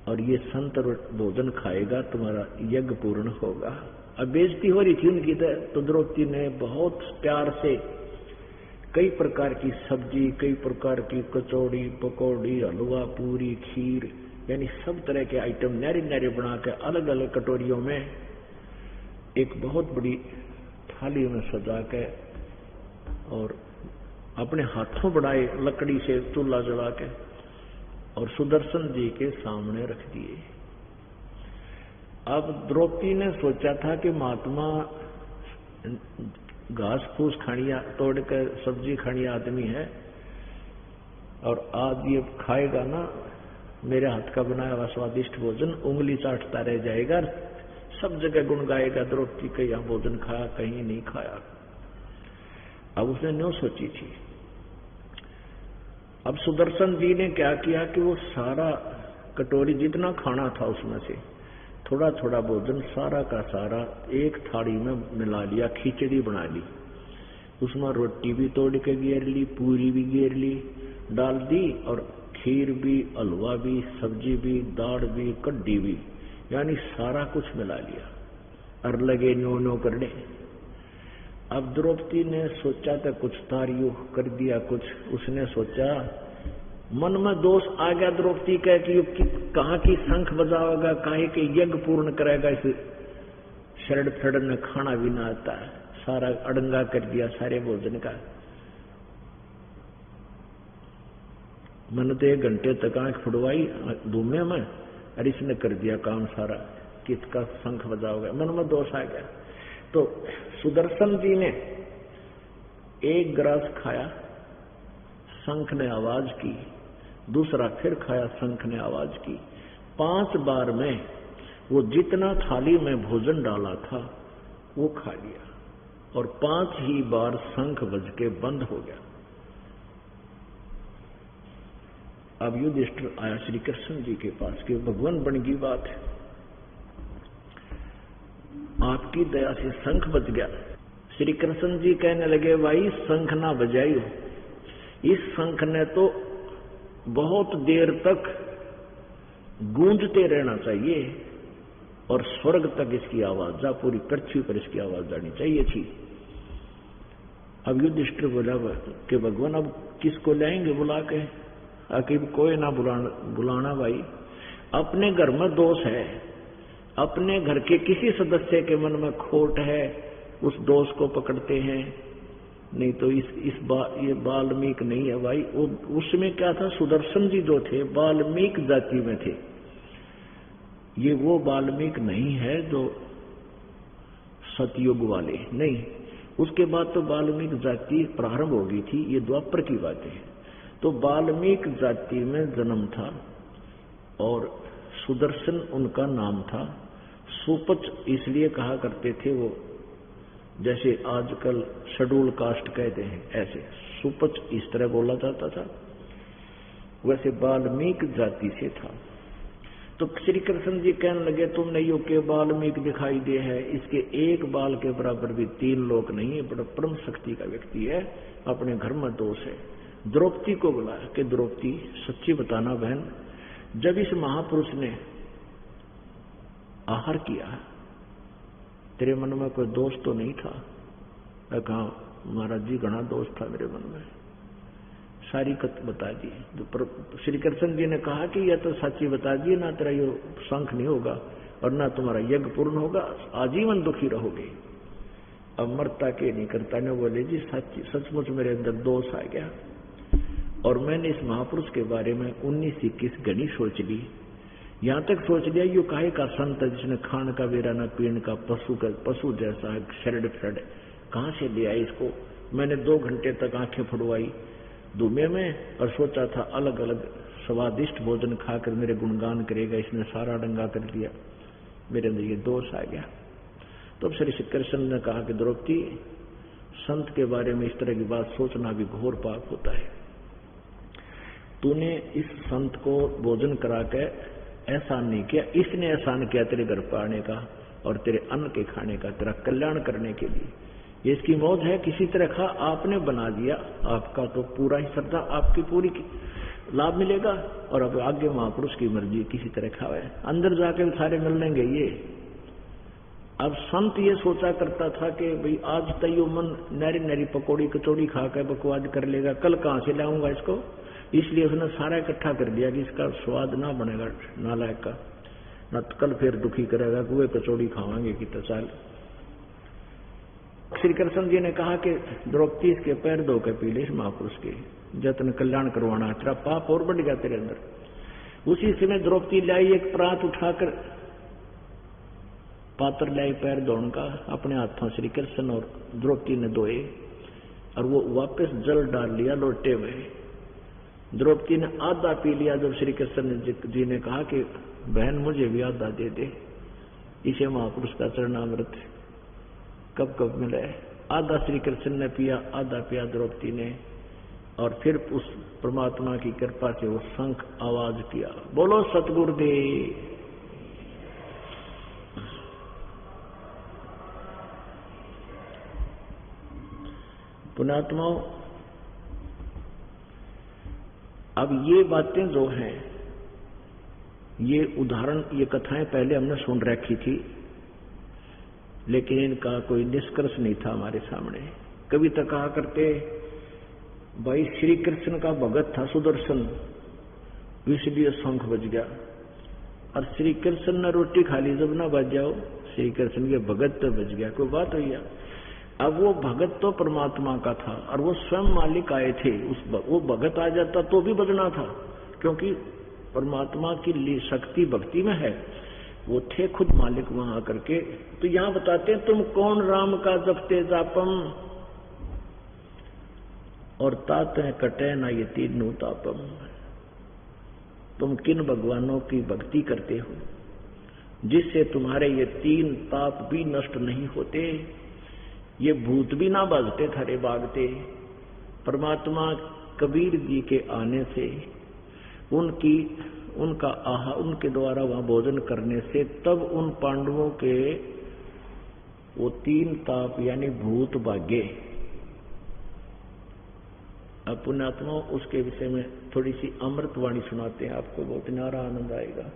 और ये संत भोजन खाएगा तुम्हारा यज्ञ पूर्ण होगा। अब बेइज्जती हो रही थी उनकी, तो द्रौपदी ने बहुत प्यार से कई प्रकार की सब्जी, कई प्रकार की कचौड़ी पकौड़ी हलवा पूरी खीर, यानी सब तरह के आइटम नारे नारे बना के अलग अलग कटोरियों में एक बहुत बड़ी थाली में सजा के, और अपने हाथों बढ़ाए लकड़ी से चूल्हा जला के, और सुदर्शन जी के सामने रख दिए। अब द्रौपदी ने सोचा था कि महात्मा घास फूस खानिया तोड़ कर सब्जी खानी आदमी है, और आज ये खाएगा ना मेरे हाथ का बनाया हुआ स्वादिष्ट भोजन, उंगली चाटता रह जाएगा, सब जगह गुण गाएगा द्रौपदी के यहाँ भोजन खाया कहीं नहीं खाया। अब उसने न्यों सोची थी। अब सुदर्शन जी ने क्या किया कि वो सारा कटोरी जितना खाना था उसमें से थोड़ा थोड़ा भोजन सारा का सारा एक थाली में मिला लिया, खिचड़ी बना ली, उसमें रोटी भी तोड़ के घेर ली, पूरी भी घेर ली डाल दी, और खीर भी, हलवा भी, सब्जी भी, दाल भी, कड्डी भी, यानी सारा कुछ मिला लिया और लगे नो नो करने। अब द्रौपदी ने सोचा था कुछ तारियो कर दिया कुछ, उसने सोचा मन में दोष आ गया द्रौपदी का कि कहाँ की शंख बजाओगा, काहे के यज्ञ पूर्ण करेगा, इस शरण फरण में खाना भी ना आता है, सारा अड़ंगा कर दिया सारे भोजन का। मन तो 1 घंटे तक आंख फुड़वाई धूमे में, और इसने कर दिया काम सारा, किसका शंख बजाओगा, मन में दोष आ गया। तो सुदर्शन जी ने एक ग्रास खाया, शंख ने आवाज की, दूसरा फिर खाया, शंख ने आवाज की, 5 बार में वो जितना थाली में भोजन डाला था वो खा लिया, और 5 ही बार शंख बज के बंद हो गया। अब युधिष्ठिर आया श्री कृष्ण जी के पास कि भगवान बन गई बात है, आपकी दया से शंख बज गया। श्री कृष्ण जी कहने लगे भाई शंख ना बजाइयो, इस शंख ने तो बहुत देर तक गूंजते रहना चाहिए, और स्वर्ग तक इसकी आवाज जा, पूरी पृथ्वी पर इसकी आवाज जानी चाहिए थी। अब युधिष्ठिर बोला कि भगवान अब किसको लाएंगे बुला के, आखिर कोई ना बुलाना भाई, अपने घर में दोष है, अपने घर के किसी सदस्य के मन में खोट है, उस दोष को पकड़ते हैं, नहीं तो ये वाल्मीकि नहीं है भाई। उसमें क्या था, सुदर्शन जी जो थे वाल्मीकि जाति में थे, ये वो वाल्मीकि नहीं है जो सतयुग वाले नहीं, उसके बाद तो वाल्मीकि जाति प्रारंभ हो गई थी, ये द्वापर की बात है। तो वाल्मीकि जाति में जन्म था, और सुदर्शन उनका नाम था। सुपच इसलिए कहा करते थे वो, जैसे आजकल शेड्यूल कास्ट कहते हैं, ऐसे सुपच इस तरह बोला जाता था, वैसे वाल्मीकि जाति से था। तो श्री कृष्ण जी कहने लगे तुमने यो के वाल्मीकि दिखाई दे है, इसके एक बाल के बराबर भी 3 लोक नहीं है, बड़ा परम शक्ति का व्यक्ति है, अपने घर में दोष है। द्रौपदी को बुलाया कि द्रौपदी सच्ची बताना बहन, जब इस महापुरुष ने आहार किया तेरे मन में कोई दोष तो नहीं था? कहा महाराज जी घना दोष था मेरे मन में, सारी कथ बता दी। श्री कृष्ण जी ने कहा कि यह तो सच्ची बता दी, ना तेरा ये शंख नहीं होगा और ना तुम्हारा यज्ञ पूर्ण होगा, आजीवन दुखी रहोगे। अमरता के नहीं करता ने बोले जी सचमुच मेरे अंदर दोष आ गया और मैंने इस महापुरुष के बारे में 19-21 घड़ी सोच ली। यहां तक सोच लिया यो काहे का संत जिसने खान का बेरा न पीण का पशु जैसा शरड फ्रड कहां से ले आए इसको। मैंने 2 घंटे तक आंखें फुड़वाई धुएं में और सोचा था अलग अलग स्वादिष्ट भोजन खाकर मेरे गुणगान करेगा, इसने सारा डंगा कर दिया, मेरे अंदर ये दोष आ गया। तो श्री श्री कृष्ण ने कहा कि द्रौपदी संत के बारे में इस तरह की बात सोचना भी घोर पाप होता है। तूने इस संत को भोजन करा के एहसान नहीं किया, इसने एहसान किया तेरे घर पर आने का और तेरे अन्न के खाने का, तेरा कल्याण करने के लिए। ये इसकी मौज है, किसी तरह का आपने बना दिया, आपका तो पूरा ही श्रद्धा आपकी पूरी लाभ मिलेगा और अब आगे महापुरुष की मर्जी किसी तरह खावे, अंदर जाके सारे मिल लेंगे। ये अब संत ये सोचा करता था कि भाई आज तैयो मन नरी नरी पकौड़ी कचौड़ी खा के बकवाद कर लेगा, कल कहां से लाऊंगा इसको, इसलिए उसने सारा इकट्ठा कर दिया कि इसका स्वाद ना बनेगा नालायक का, न तो कल फिर दुखी करेगा कि वे कचौड़ी खावांगे कि तो चाल। श्री कृष्ण जी ने कहा कि द्रौपदी इसके पैर धो के पी ले इस महापुरुष के, जतन कल्याण करवाना, तेरा पाप और बढ़ गया तेरे अंदर। उसी समय द्रौपदी लाई एक प्रात उठाकर पात्र लाई पैर धोने का अपने हाथों, श्री कृष्ण और द्रौपदी ने धोए और वो वापस जल डाल लिया लोटे में। द्रौपदी ने आधा पी लिया। जब श्री कृष्ण जी ने कहा कि बहन मुझे भी आधा दे दे, इसे महापुरुष का चरणामृत कब कब मिला है। आधा श्री कृष्ण ने पिया, आधा पिया द्रौपदी ने, और फिर उस परमात्मा की कृपा से वो शंख आवाज किया, बोलो सतगुरुदेव। पुण्यात्माओं, अब ये बातें जो हैं, ये उदाहरण, ये कथाएं पहले हमने सुन रखी थी, लेकिन इनका कोई निष्कर्ष नहीं था हमारे सामने। कभी तक कहा करते भाई श्री कृष्ण का भगत था सुदर्शन, इसलिए शंख बज गया, और श्री कृष्ण ने रोटी खा ली, जब ना बज जाओ श्री कृष्ण के भगत तो बज गया, कोई बात हुई। अब वो भगत तो परमात्मा का था और वो स्वयं मालिक आए थे, वो भगत आ जाता तो भी बजना था, क्योंकि परमात्मा की शक्ति भक्ति में है, वो थे खुद मालिक वहां आकर के। तो यहां बताते हैं, तुम कौन राम का जपते जापम और ताते कटे ना ये तीनों तापम। तुम किन भगवानों की भक्ति करते हो जिससे तुम्हारे ये 3 ताप भी नष्ट नहीं होते, ये भूत भी ना बाजते थारे बागते। परमात्मा कबीर जी के आने से, उनका उनके द्वारा वहां भोजन करने से, तब उन पांडवों के वो 3 ताप यानी भूत भागे। अब पुण्यात्मा उसके विषय में थोड़ी सी अमृतवाणी सुनाते हैं आपको, बहुत न्यारा आनंद आएगा।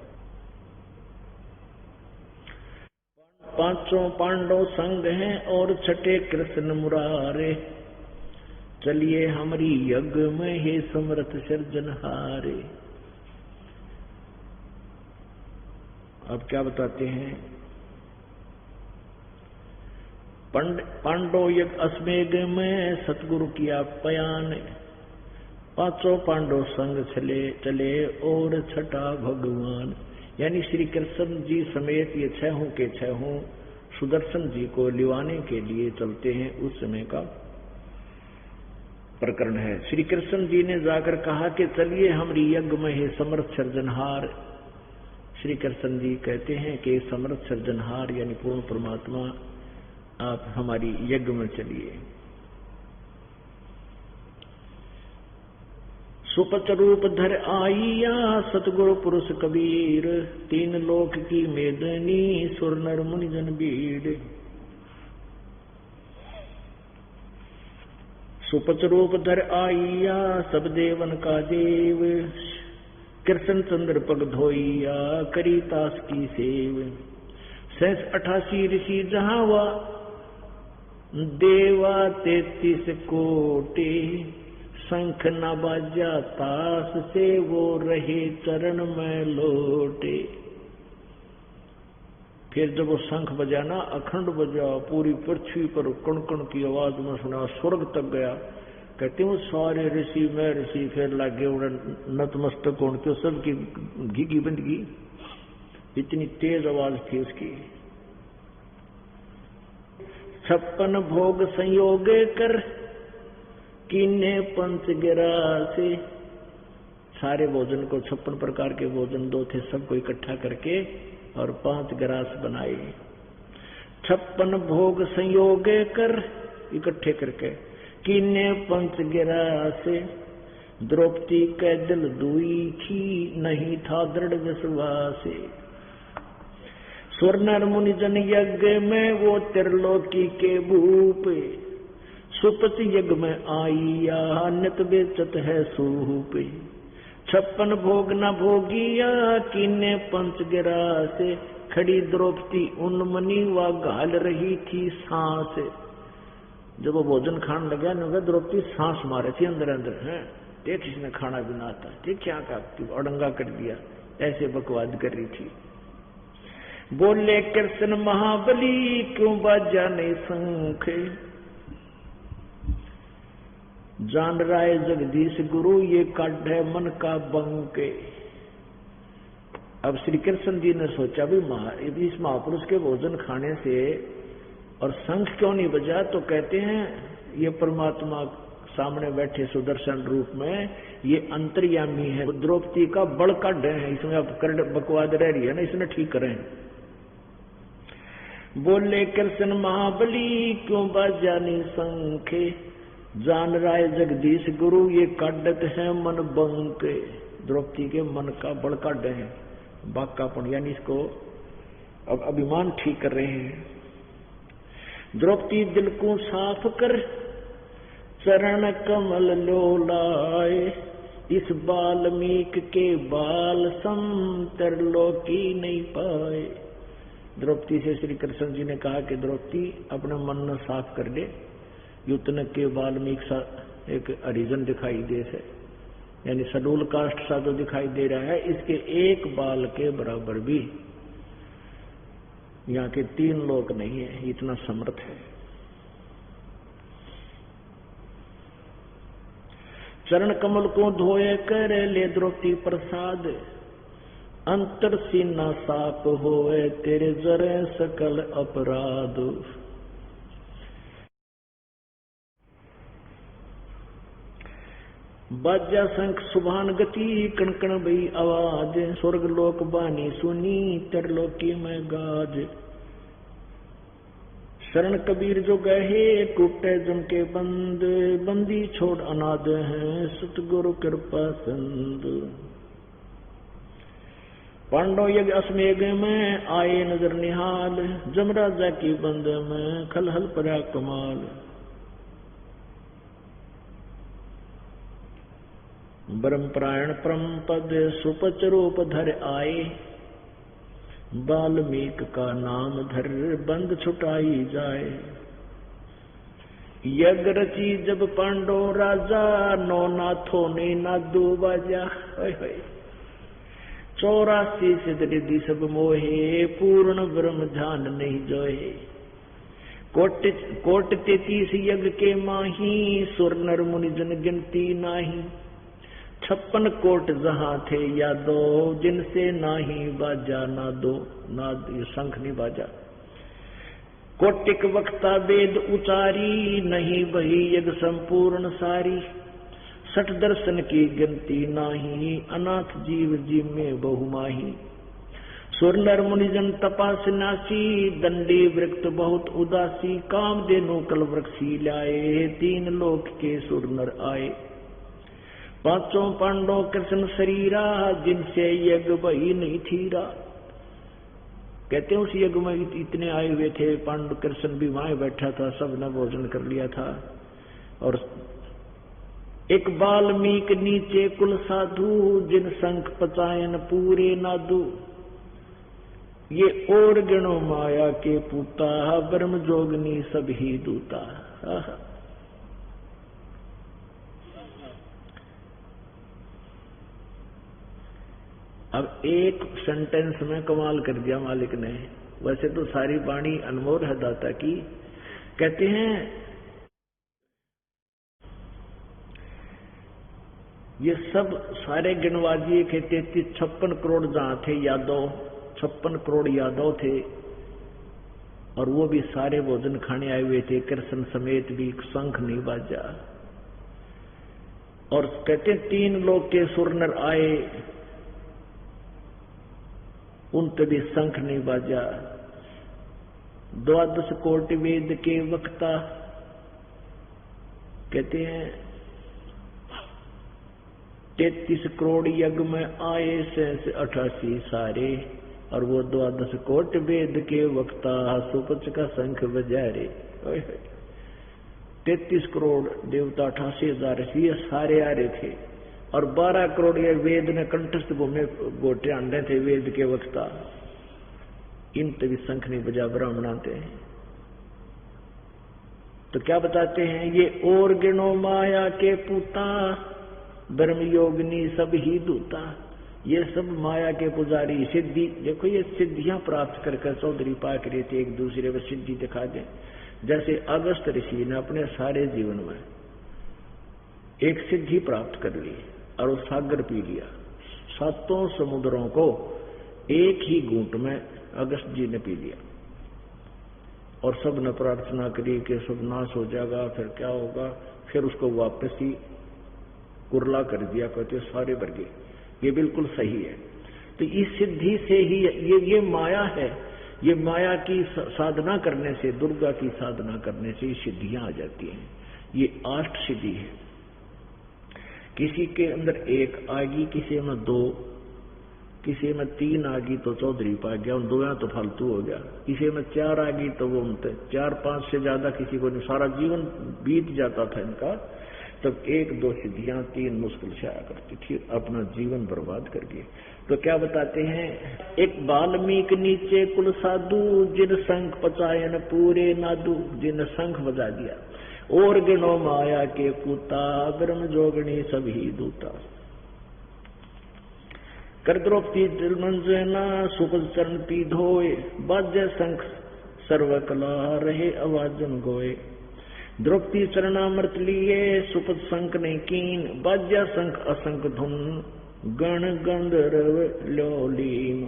5 पांडव संग हैं और छठे कृष्ण मुरारे, चलिए हमारी यज्ञ में हे समर्थ सृजनहारे। अब क्या बताते हैं, पांडव यज्ञ अश्वमेध में सतगुरु किया पयान, 5 पांडव संग चले और छठा भगवान, यानी श्री कृष्ण जी समेत ये 6 के 6 सुदर्शन जी को लिवाने के लिए चलते हैं। उस समय का प्रकरण है। श्री कृष्ण जी ने जाकर कहा कि चलिए हमारी यज्ञ में हे समर्थ सृजनहार। श्री कृष्ण जी कहते हैं कि समर्थ सृजनहार यानी पूर्ण परमात्मा, आप हमारी यज्ञ में चलिए। सुपच रूप धर आइया सतगुरु पुरुष कबीर, 3 लोक की मेदनी सुर नर मुनि जन बीड़। सुपच रूप धर आइया सब देवन का देव, कृष्ण चंद्र पग धोइया करी तास की सेव। 88 ऋषि जहां वा देवा 33 कोटि, शंख न बाजा तास से वो रहे चरण में लोटे। फिर जब वो शंख बजा ना, अखंड बजा, पूरी पृथ्वी पर कण कण की आवाज में सुना, स्वर्ग तक गया। कहते हैं वो सारे ऋषि में ऋषि फिर लागे उड़े नतमस्तक होने के, सबकी घीगी बंद की, इतनी तेज आवाज थी उसकी। 56 भोग संयोग कर कीने पंच गिरा से, सारे भोजन को 56 प्रकार के भोजन दो थे, सबको इकट्ठा करके और 5 गिरास बनाए। 56 भोग संयोग कर, इकट्ठे करके, कीने पंच गिरासे, द्रौपदी के दिल दुई थी, नहीं था दृढ़ विश्वास। स्वर्णर मुनि जन यज्ञ में वो त्रिलोकी के भूप, सुपति यज्ञ में आईया, नित बेचत है सूप। 56 भोग न भोगिया, कीने पंच गिरासे, खड़ी द्रौपदी उन्मनी व घाल रही थी सांस। जब वो भोजन खाने लगा ना, द्रौपदी सांस मारे थी अंदर अंदर है। देख इसने खाना भी ना आता, ठीक क्या करती, अड़ंगा कर दिया, ऐसे बकवाद कर रही थी। बोले कृष्ण महाबली क्यों बाजा नहीं शंख, जान राय जगदीश गुरु ये काढ़ है मन का बंके। अब श्री कृष्ण जी ने सोचा भी इस महापुरुष के भोजन खाने से और शंख क्यों नहीं बजा, तो कहते हैं ये परमात्मा सामने बैठे सुदर्शन रूप में, ये अंतर्यामी है, द्रौपदी का बड़ काढ़ है, इसमें अब बकवाद रह रही है ना, इसने ठीक करें। बोले कृष्ण महाबली क्यों बाजा नहीं शंखे, जान राय जगदीश गुरु ये काढ़त है मन बंके। द्रौपदी के मन का बड़ काढ़ है, बाकापन, यानी इसको अब अभिमान ठीक कर रहे हैं। द्रौपदी दिल को साफ कर, चरण कमल लो लाए, इस बाल्मीक के बाल सम त्रिलोकी नहीं पाए। द्रौपदी से श्री कृष्ण जी ने कहा कि द्रौपदी अपने मन न साफ कर दे, युतन के वाल्मीकि सा एक हरिजन दिखाई दे से, यानी शेड्यूल कास्ट सा तो दिखाई दे रहा है, इसके एक बाल के बराबर भी यहाँ के 3 लोग नहीं है, इतना समर्थ है। चरण कमल को धोए कर ले द्रौपदी प्रसाद, अंतर सीना साप होए तेरे जरे सकल अपराध। बाजा शंख सुभान गति कणकण भई आवाज, स्वर्ग लोक बानी सुनी त्रिलोकी में गाज। शरण कबीर जो गए टूटे जम के बंद, बंदी छोड़ अनाद है सतगुरु कृपा संद। पांडव यज्ञ अश्वमेघ में आए नजर निहाल, जमराजा की बंद में खलहल परा कमाल। ब्रह्मपरायण परम पद सुपच रूप धर आए, बाल्मीक का नाम धर बंद छुटाई जाए। यज्ञ रची जब पांडव राजा, नौ नाथों ने नादू बाजा। 84 सिद्धि सब मोहे, पूर्ण ब्रह्म ध्यान नहीं जोहे। कोट 33 यज्ञ के माही, सुर नर मुनि जन गिनती नाही। 56 कोट जहां थे यादो, जिनसे नाही बाजा ना दो, ना शंख नहीं बाजा। कोटिक वक्ता वेद उचारी, नहीं वही यज्ञ संपूर्ण सारी। 60 दर्शन की गिनती नाही, अनाथ जीव जीव में बहुमाही। सुर नर मुनिजन तपासनासी, दंडी वृक्त बहुत उदासी। काम देनु कल वृक्षी लाए, 3 लोक के सुर नर आए। 5 पांडव कृष्ण शरीरा, जिनसे यज्ञ वही नहीं थीरा। कहते हैं उस यज्ञ में इतने आए हुए थे, पांडव कृष्ण भी वहां बैठा था, सबने भोजन कर लिया था। और एक बाल्मीक नीचे कुल साधु, जिन शंख पचायन पूरे नादू। ये और गणों माया के पूता, ब्रह्म जोगनी सब ही दूता। अब एक सेंटेंस में कमाल कर दिया मालिक ने। वैसे तो सारी वाणी अनमोल है दाता की। कहते हैं ये सब सारे गिनवाजिए के 33-56 करोड़ जहां थे यादव, 56 करोड़ यादव थे, और वो भी सारे भोजन खाने आए हुए थे, कृष्ण समेत भी शंख नहीं बाजा। और कहते 3 लोग के सुरनर आए, उन पे भी शंख नहीं बाजा। 12 कोटि वेद के वक्ता, कहते हैं 33 करोड़ यज्ञ में आए से 88 सारे, और वो 12 कोटि वेद के वक्ता सुपच का शंख बजा रे। 33 करोड़ देवता 88,000 ये सारे आ रहे थे, और 12 करोड़ ये वेद में कंठस्थ भूमि गोटे आंदे थे वेद के वक्ता, इन तभी शंख नहीं बजा ब्राह्मणाते हैं। तो क्या बताते हैं ये और गिनो माया के पूता, ब्रह्म योगिनी सब ही दूता। ये सब माया के पुजारी सिद्धि, देखो ये सिद्धियां प्राप्त करके चौधरी पाक रहे थे, एक दूसरे में सिद्धि दिखा दे। जैसे अगस्त ऋषि ने अपने सारे जीवन में एक सिद्धि प्राप्त कर ली और वो सागर पी लिया, 7 समुद्रों को एक ही घूंट में अगस्त जी ने पी लिया, और सब ने प्रार्थना करी कि सब नाश हो जाएगा, फिर क्या होगा, फिर उसको वापस ही कुरला कर दिया, कहते सारे वर्गे। ये बिल्कुल सही है। तो इस सिद्धि से ही ये माया है, ये माया की साधना करने से, दुर्गा की साधना करने से सिद्धियां आ जाती हैं। ये 8 सिद्धि है। किसी के अंदर 1 आगी, किसी में 2, किसी में 3 आगी तो चौधरी पा गया, उन 2 तो फालतू हो गया, किसी में 4 आगी तो वो 4-5 से ज्यादा किसी को नहीं, सारा जीवन बीत जाता था इनका। तब 1-2 सिद्धियां 3 मुश्किल से आया करती थी, अपना जीवन बर्बाद करके। तो क्या बताते हैं, एक वाल्मीकि नीचे कुल साधु, जिन शंख पचायन पूरे नादू, जिन शंख बजा दिया। और गिनो माया के पूता, ब्रह्म जोगणी सभी दूता। कर द्रौपदी मंजना, सुपद चरण पी धोए, बाज्य शंख सर्वकला रहे आवाजन गोए। द्रौपदी चरणामृत लिए, सुपद शंख नहीं कीन, बाज्य शंख असंख धुन, गण गंधर्व लीन।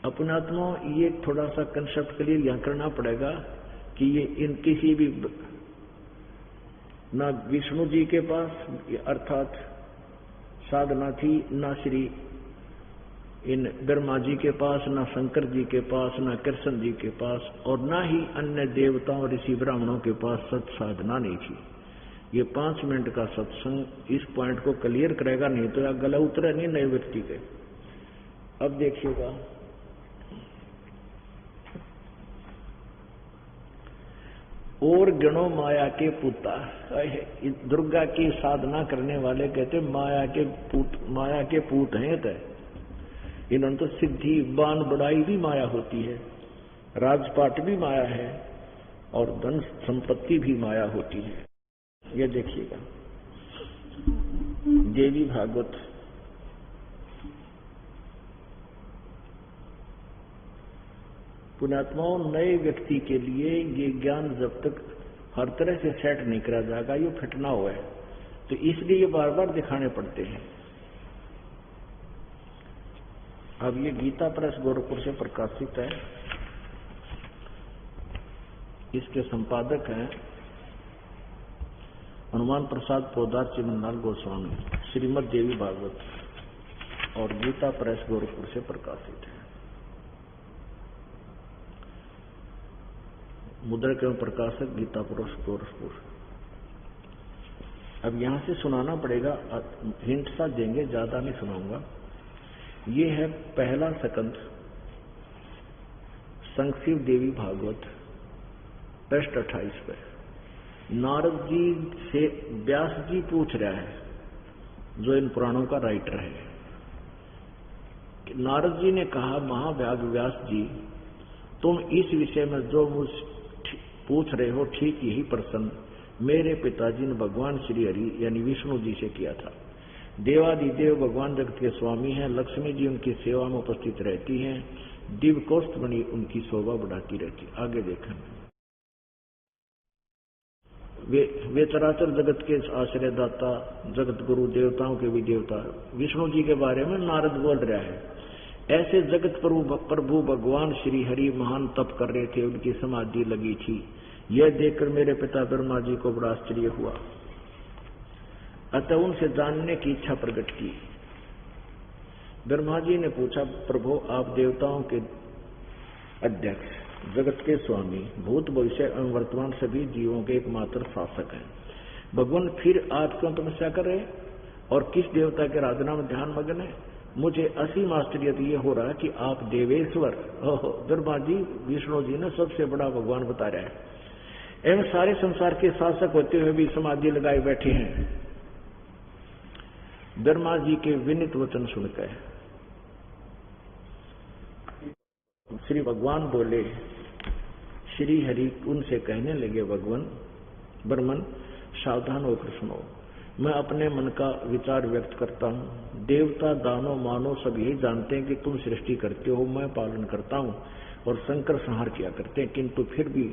अपनात्मा ये थोड़ा सा कंसेप्ट क्लियर यहाँ करना पड़ेगा कि ये इन किसी भी ना विष्णु जी के पास अर्थात साधना थी, ना श्री इन ब्रह्मा जी के पास, ना शंकर जी के पास, ना कृष्ण जी के पास, और ना ही अन्य देवताओं ऋषि ब्राह्मणों के पास सत साधना नहीं थी। ये 5 मिनट का सत्संग इस पॉइंट को क्लियर करेगा, नहीं तो गला उतरे नहीं नए व्यक्ति के। अब देखिएगा, और गणों माया के पूता, दुर्गा की साधना करने वाले कहते माया के पूत हैं। तो इन्होंने तो सिद्धि बान बढ़ाई भी माया होती है, राजपाट भी माया है, और धन संपत्ति भी माया होती है। ये देखिएगा देवी भागवत पुण्यात्माओं, नए व्यक्ति के लिए ये ज्ञान जब तक हर तरह से सेट नहीं करा जाएगा, ये फिटना हुआ है, तो इसलिए ये बार बार दिखाने पड़ते हैं। अब ये गीता प्रेस गोरखपुर से प्रकाशित है, इसके संपादक हैं हनुमान प्रसाद पोदार चिमनलाल गोस्वामी, श्रीमद देवी भागवत, और गीता प्रेस गोरखपुर से प्रकाशित है। मुद्रक एवं प्रकाशक गीता प्रेस गोरखपुर। अब यहां से सुनाना पड़ेगा, हिंट सा देंगे, ज्यादा नहीं सुनाऊंगा। ये है पहला स्कंध संक्षिप्त देवी भागवत, पृष्ठ 28 पे। नारद जी से व्यास जी पूछ रहा है, जो इन पुराणों का राइटर है। नारद जी ने कहा, महाव्याग व्यास जी, तुम इस विषय में जो मुझ पूछ रहे हो ठीक यही प्रश्न मेरे पिताजी ने भगवान श्री हरि यानी विष्णु जी से किया था। देवादिदेव भगवान जगत के स्वामी हैं। लक्ष्मी जी उनकी सेवा में उपस्थित रहती हैं। दिव्य कौस्तुभमणि उनकी शोभा बढ़ाती रहती। आगे देखें, वे चराचर जगत के आश्रयदाता, जगत गुरु, देवताओं के भी देवता। विष्णु जी के बारे में नारद बोल रहा है। ऐसे जगत प्रभु भगवान श्री हरि महान तप कर रहे थे, उनकी समाधि लगी थी। यह देखकर मेरे पिता ब्रह्मा जी को बड़ा आश्चर्य हुआ, अतः उनसे जानने की इच्छा प्रकट की। ब्रह्मा जी ने पूछा, प्रभु आप देवताओं के अध्यक्ष, जगत के स्वामी, भूत भविष्य एवं वर्तमान सभी जीवों के एकमात्र शासक हैं। भगवान फिर आप क्यों तपस्या कर रहे और किस देवता के आराधना में ध्यान मग्न है? मुझे असीम आश्चर्य ये हो रहा है कि आप देवेश्वर, ब्रह्मा जी विष्णु जी ने सबसे बड़ा भगवान बता रहा है, एवं सारे संसार के शासक होते हुए भी समाधि लगाए बैठे हैं। ब्रह्मा जी के विनीत वचन सुनकर श्री भगवान बोले, श्री हरि उनसे कहने लगे, भगवान ब्रह्मन सावधान होकर सुनो, मैं अपने मन का विचार व्यक्त करता हूँ। देवता दानव मानव सब यही जानते हैं कि तुम सृष्टि करते हो, मैं पालन करता हूँ और शंकर संहार किया करते हैं, किंतु फिर भी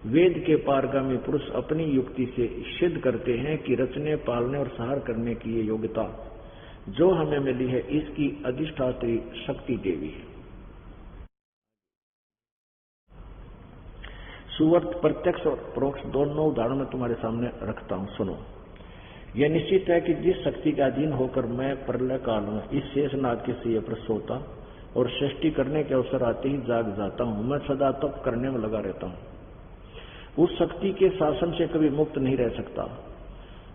वेद के पारगामी पुरुष अपनी युक्ति से सिद्ध करते हैं कि रचने, पालने और संहार करने की ये योग्यता जो हमें मिली है, इसकी अधिष्ठात्री शक्ति देवी है। सुवर्त प्रत्यक्ष और परोक्ष दोनों उदाहरण में तुम्हारे सामने रखता हूं, सुनो। यह निश्चित है कि जिस शक्ति के अधीन होकर मैं प्रलय काल में इस शेषनाग के सिए पर सोता और सृष्टि करने के अवसर आते ही जाग जाता हूं, मैं सदा तप करने में लगा रहता हूं। उस शक्ति के शासन से कभी मुक्त नहीं रह सकता।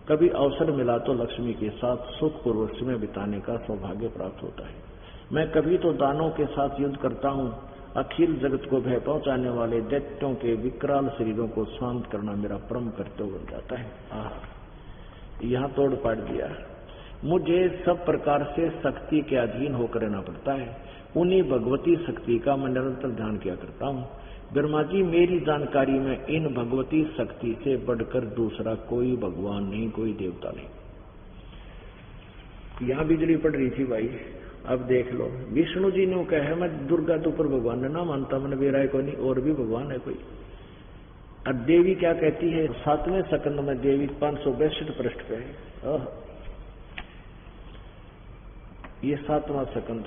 कभी अवसर मिला तो लक्ष्मी के साथ सुखपूर्वक समय बिताने का सौभाग्य प्राप्त होता है। मैं कभी तो दानों के साथ युद्ध करता हूं। अखिल जगत को भय पहुंचाने वाले दैत्यों के विकराल शरीरों को शांत करना मेरा परम कर्तव्य बन जाता है। यहाँ तोड़ पाड़ दिया। मुझे सब प्रकार से शक्ति के अधीन होकर रहना पड़ता है। उन्हीं भगवती शक्ति का मैं निरंतर ध्यान किया करता हूँ। ब्रह्मा जी, मेरी जानकारी में इन भगवती शक्ति से बढ़कर दूसरा कोई भगवान नहीं, कोई देवता नहीं। यहाँ बिजली पड़ रही थी भाई, अब देख लो। विष्णु जी ने कहा है, मैं दुर्गा तो ऊपर भगवान ने ना मानता, मैंने बेराय को नहीं, और भी भगवान है कोई। अब देवी क्या कहती है 7वें सकंद में, देवी 562 पृष्ठ पे है। ये 7वां सकंद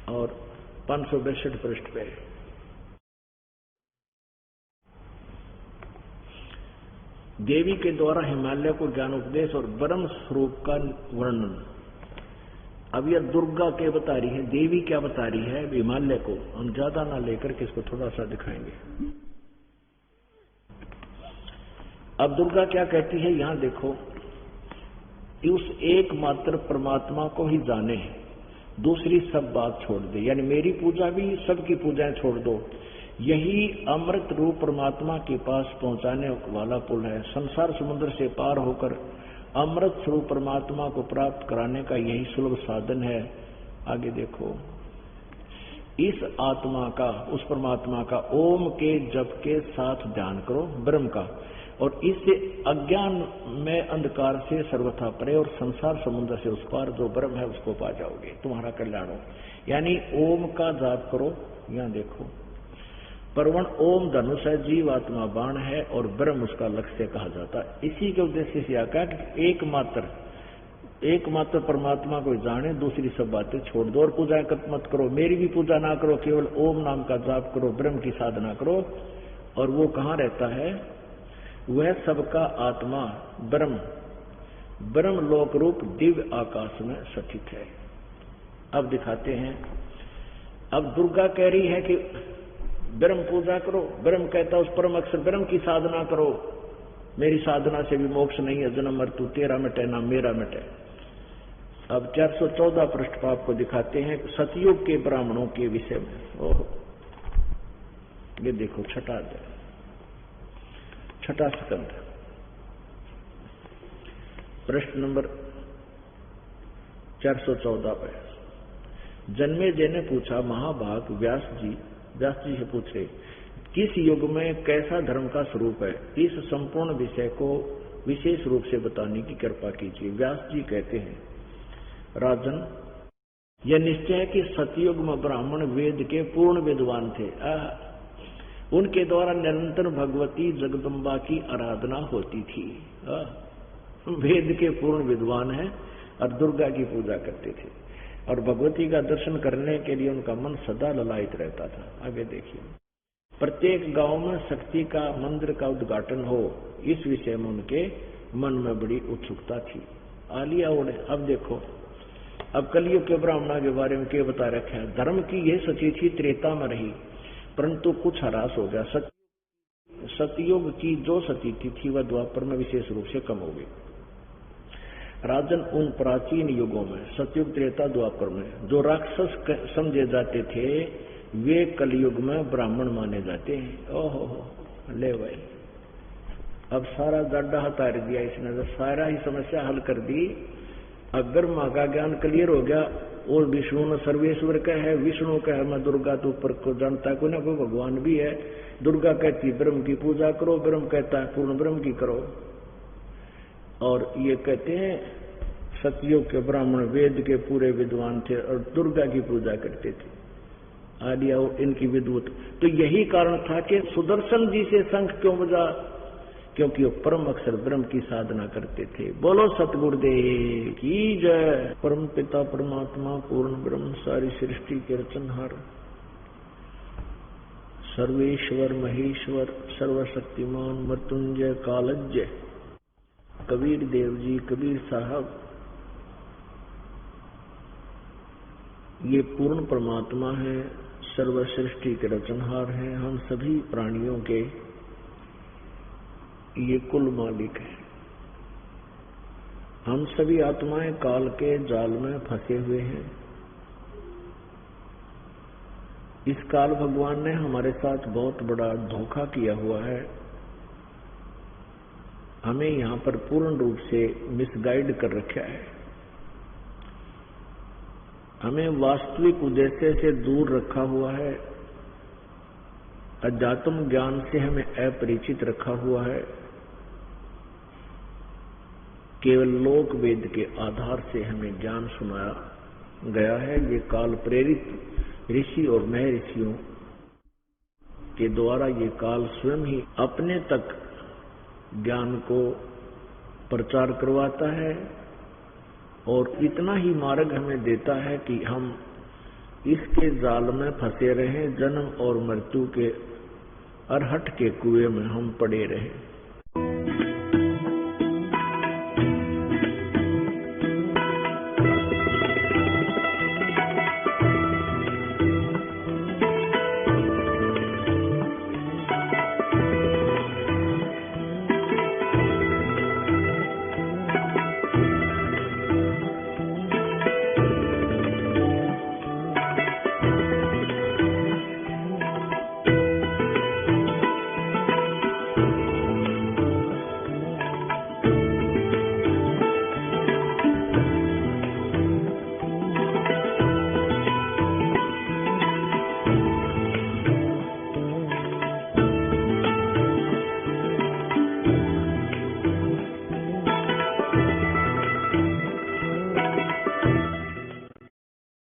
और 562 पृष्ठ पे है। देवी के द्वारा हिमालय को ज्ञान उपदेश और ब्रह्म स्वरूप का वर्णन। अब यह दुर्गा क्या बता रही है, देवी क्या बता रही है हिमालय को। हम ज्यादा ना लेकर के इसको थोड़ा सा दिखाएंगे। अब दुर्गा क्या कहती है, यहां देखो, उस एकमात्र परमात्मा को ही जाने, दूसरी सब बात छोड़ दे। यानी मेरी पूजा भी, सबकी पूजाएं छोड़ दो। यही अमृत रूप परमात्मा के पास पहुंचाने वाला पुल है। संसार समुद्र से पार होकर अमृत स्वरूप परमात्मा को प्राप्त कराने का यही सुलभ साधन है। आगे देखो, इस आत्मा का, उस परमात्मा का ओम के जप के साथ ध्यान करो, ब्रह्म का, और इससे अज्ञान में अंधकार से सर्वथा परे और संसार समुद्र से उस पार जो ब्रह्म है उसको पा जाओगे, तुम्हारा कल्याण हो। यानी ओम का जाप करो। यहां देखो, परवण ओम धनुष है, जीव आत्मा बाण है और ब्रह्म उसका लक्ष्य कहा जाता है। इसी के उद्देश्य से आका कि एकमात्र परमात्मा को जाने, दूसरी सब बातें छोड़ दो और पूजा मत करो। मेरी भी पूजा ना करो, केवल ओम नाम का जाप करो, ब्रह्म की साधना करो। और वो कहाँ रहता है? वह सबका आत्मा ब्रह्म लोक रूप दिव्य आकाश में स्थित है। अब दिखाते हैं। अब दुर्गा कह रही है कि ब्रह्म पूजा करो। ब्रह्म कहता उस परम अक्षर ब्रह्म की साधना करो। मेरी साधना से भी मोक्ष नहीं है, जन्म मृत्यु तेरा मिटे ना मेरा मिटे। अब 414 पृष्ठ पर आपको दिखाते हैं सतयुग के ब्राह्मणों के विषय में। ओह, ये देखो छठा स्कंद, पृष्ठ नंबर 414 पर। जन्मेजय ने पूछा, महाभाग व्यास जी से पूछे किस युग में कैसा धर्म का स्वरूप है, इस संपूर्ण विषय को विशेष रूप से बताने की कृपा कीजिए। व्यास जी कहते हैं, राजन, यह निश्चय है कि सतयुग में ब्राह्मण वेद के पूर्ण विद्वान थे। उनके द्वारा निरंतर भगवती जगदम्बा की आराधना होती थी। वेद के पूर्ण विद्वान हैं और दुर्गा की पूजा करते थे और भगवती का दर्शन करने के लिए उनका मन सदा ललायित रहता था। आगे देखिए, प्रत्येक गांव में शक्ति का मंदिर का उद्घाटन हो, इस विषय में उनके मन में बड़ी उत्सुकता थी। आलिया उड़े। अब देखो, अब कलयुग के ब्राह्मणों के बारे में क्या बता रखा है। धर्म की यह सची थी त्रेता में रही, परंतु कुछ ह्रास हो गया। सतयुग की जो सती थी वह द्वापर में विशेष रूप से कम हो गई। राजन, उन प्राचीन युगों में सतयुग, त्रेता, द्वापर में जो राक्षस समझे जाते थे वे कलयुग में ब्राह्मण माने जाते हैं। ओहो, ले भाई, अब सारा गड्ढा हटा दिया इसने, तो सारा ही समस्या हल कर दी। अगर माँ का ज्ञान क्लियर हो गया और विष्णु में सर्वेश्वर का है, विष्णु का है मैं दुर्गा तो ऊपर को जानता है, कोई ना कोई भगवान भी है। दुर्गा कहती ब्रह्म की पूजा करो, ब्रह्म कहता है पूर्ण ब्रह्म की करो। और ये कहते हैं सतयुग के ब्राह्मण वेद के पूरे विद्वान थे और दुर्गा की पूजा करते थे। आदि और इनकी विद्वत। तो यही कारण था कि सुदर्शन जी से शंख क्यों बजा, क्योंकि वो परम अक्षर ब्रह्म की साधना करते थे। बोलो सतगुरुदेव की जय। परम पिता परमात्मा पूर्ण ब्रह्म सारी सृष्टि के रचनहार, सर्वेश्वर महेश्वर सर्वशक्तिमान मृत्युंजय कालज्ञ कबीर देव जी, कबीर साहब, ये पूर्ण परमात्मा है, सर्व सृष्टि के रचनहार हैं। हम सभी प्राणियों के ये कुल मालिक है। हम सभी आत्माएं काल के जाल में फंसे हुए हैं। इस काल भगवान ने हमारे साथ बहुत बड़ा धोखा किया हुआ है। हमें यहाँ पर पूर्ण रूप से मिसगाइड कर रखा है। हमें वास्तविक उद्देश्य से दूर रखा हुआ है। अध्यात्म ज्ञान से हमें अपरिचित रखा हुआ है। केवल लोक वेद के आधार से हमें ज्ञान सुनाया गया है। ये काल प्रेरित ऋषि और महर्षियों के द्वारा ये काल स्वयं ही अपने तक ज्ञान को प्रचार करवाता है और इतना ही मार्ग हमें देता है कि हम इसके जाल में फंसे रहें, जन्म और मृत्यु के अरहट के कुएं में हम पड़े रहें।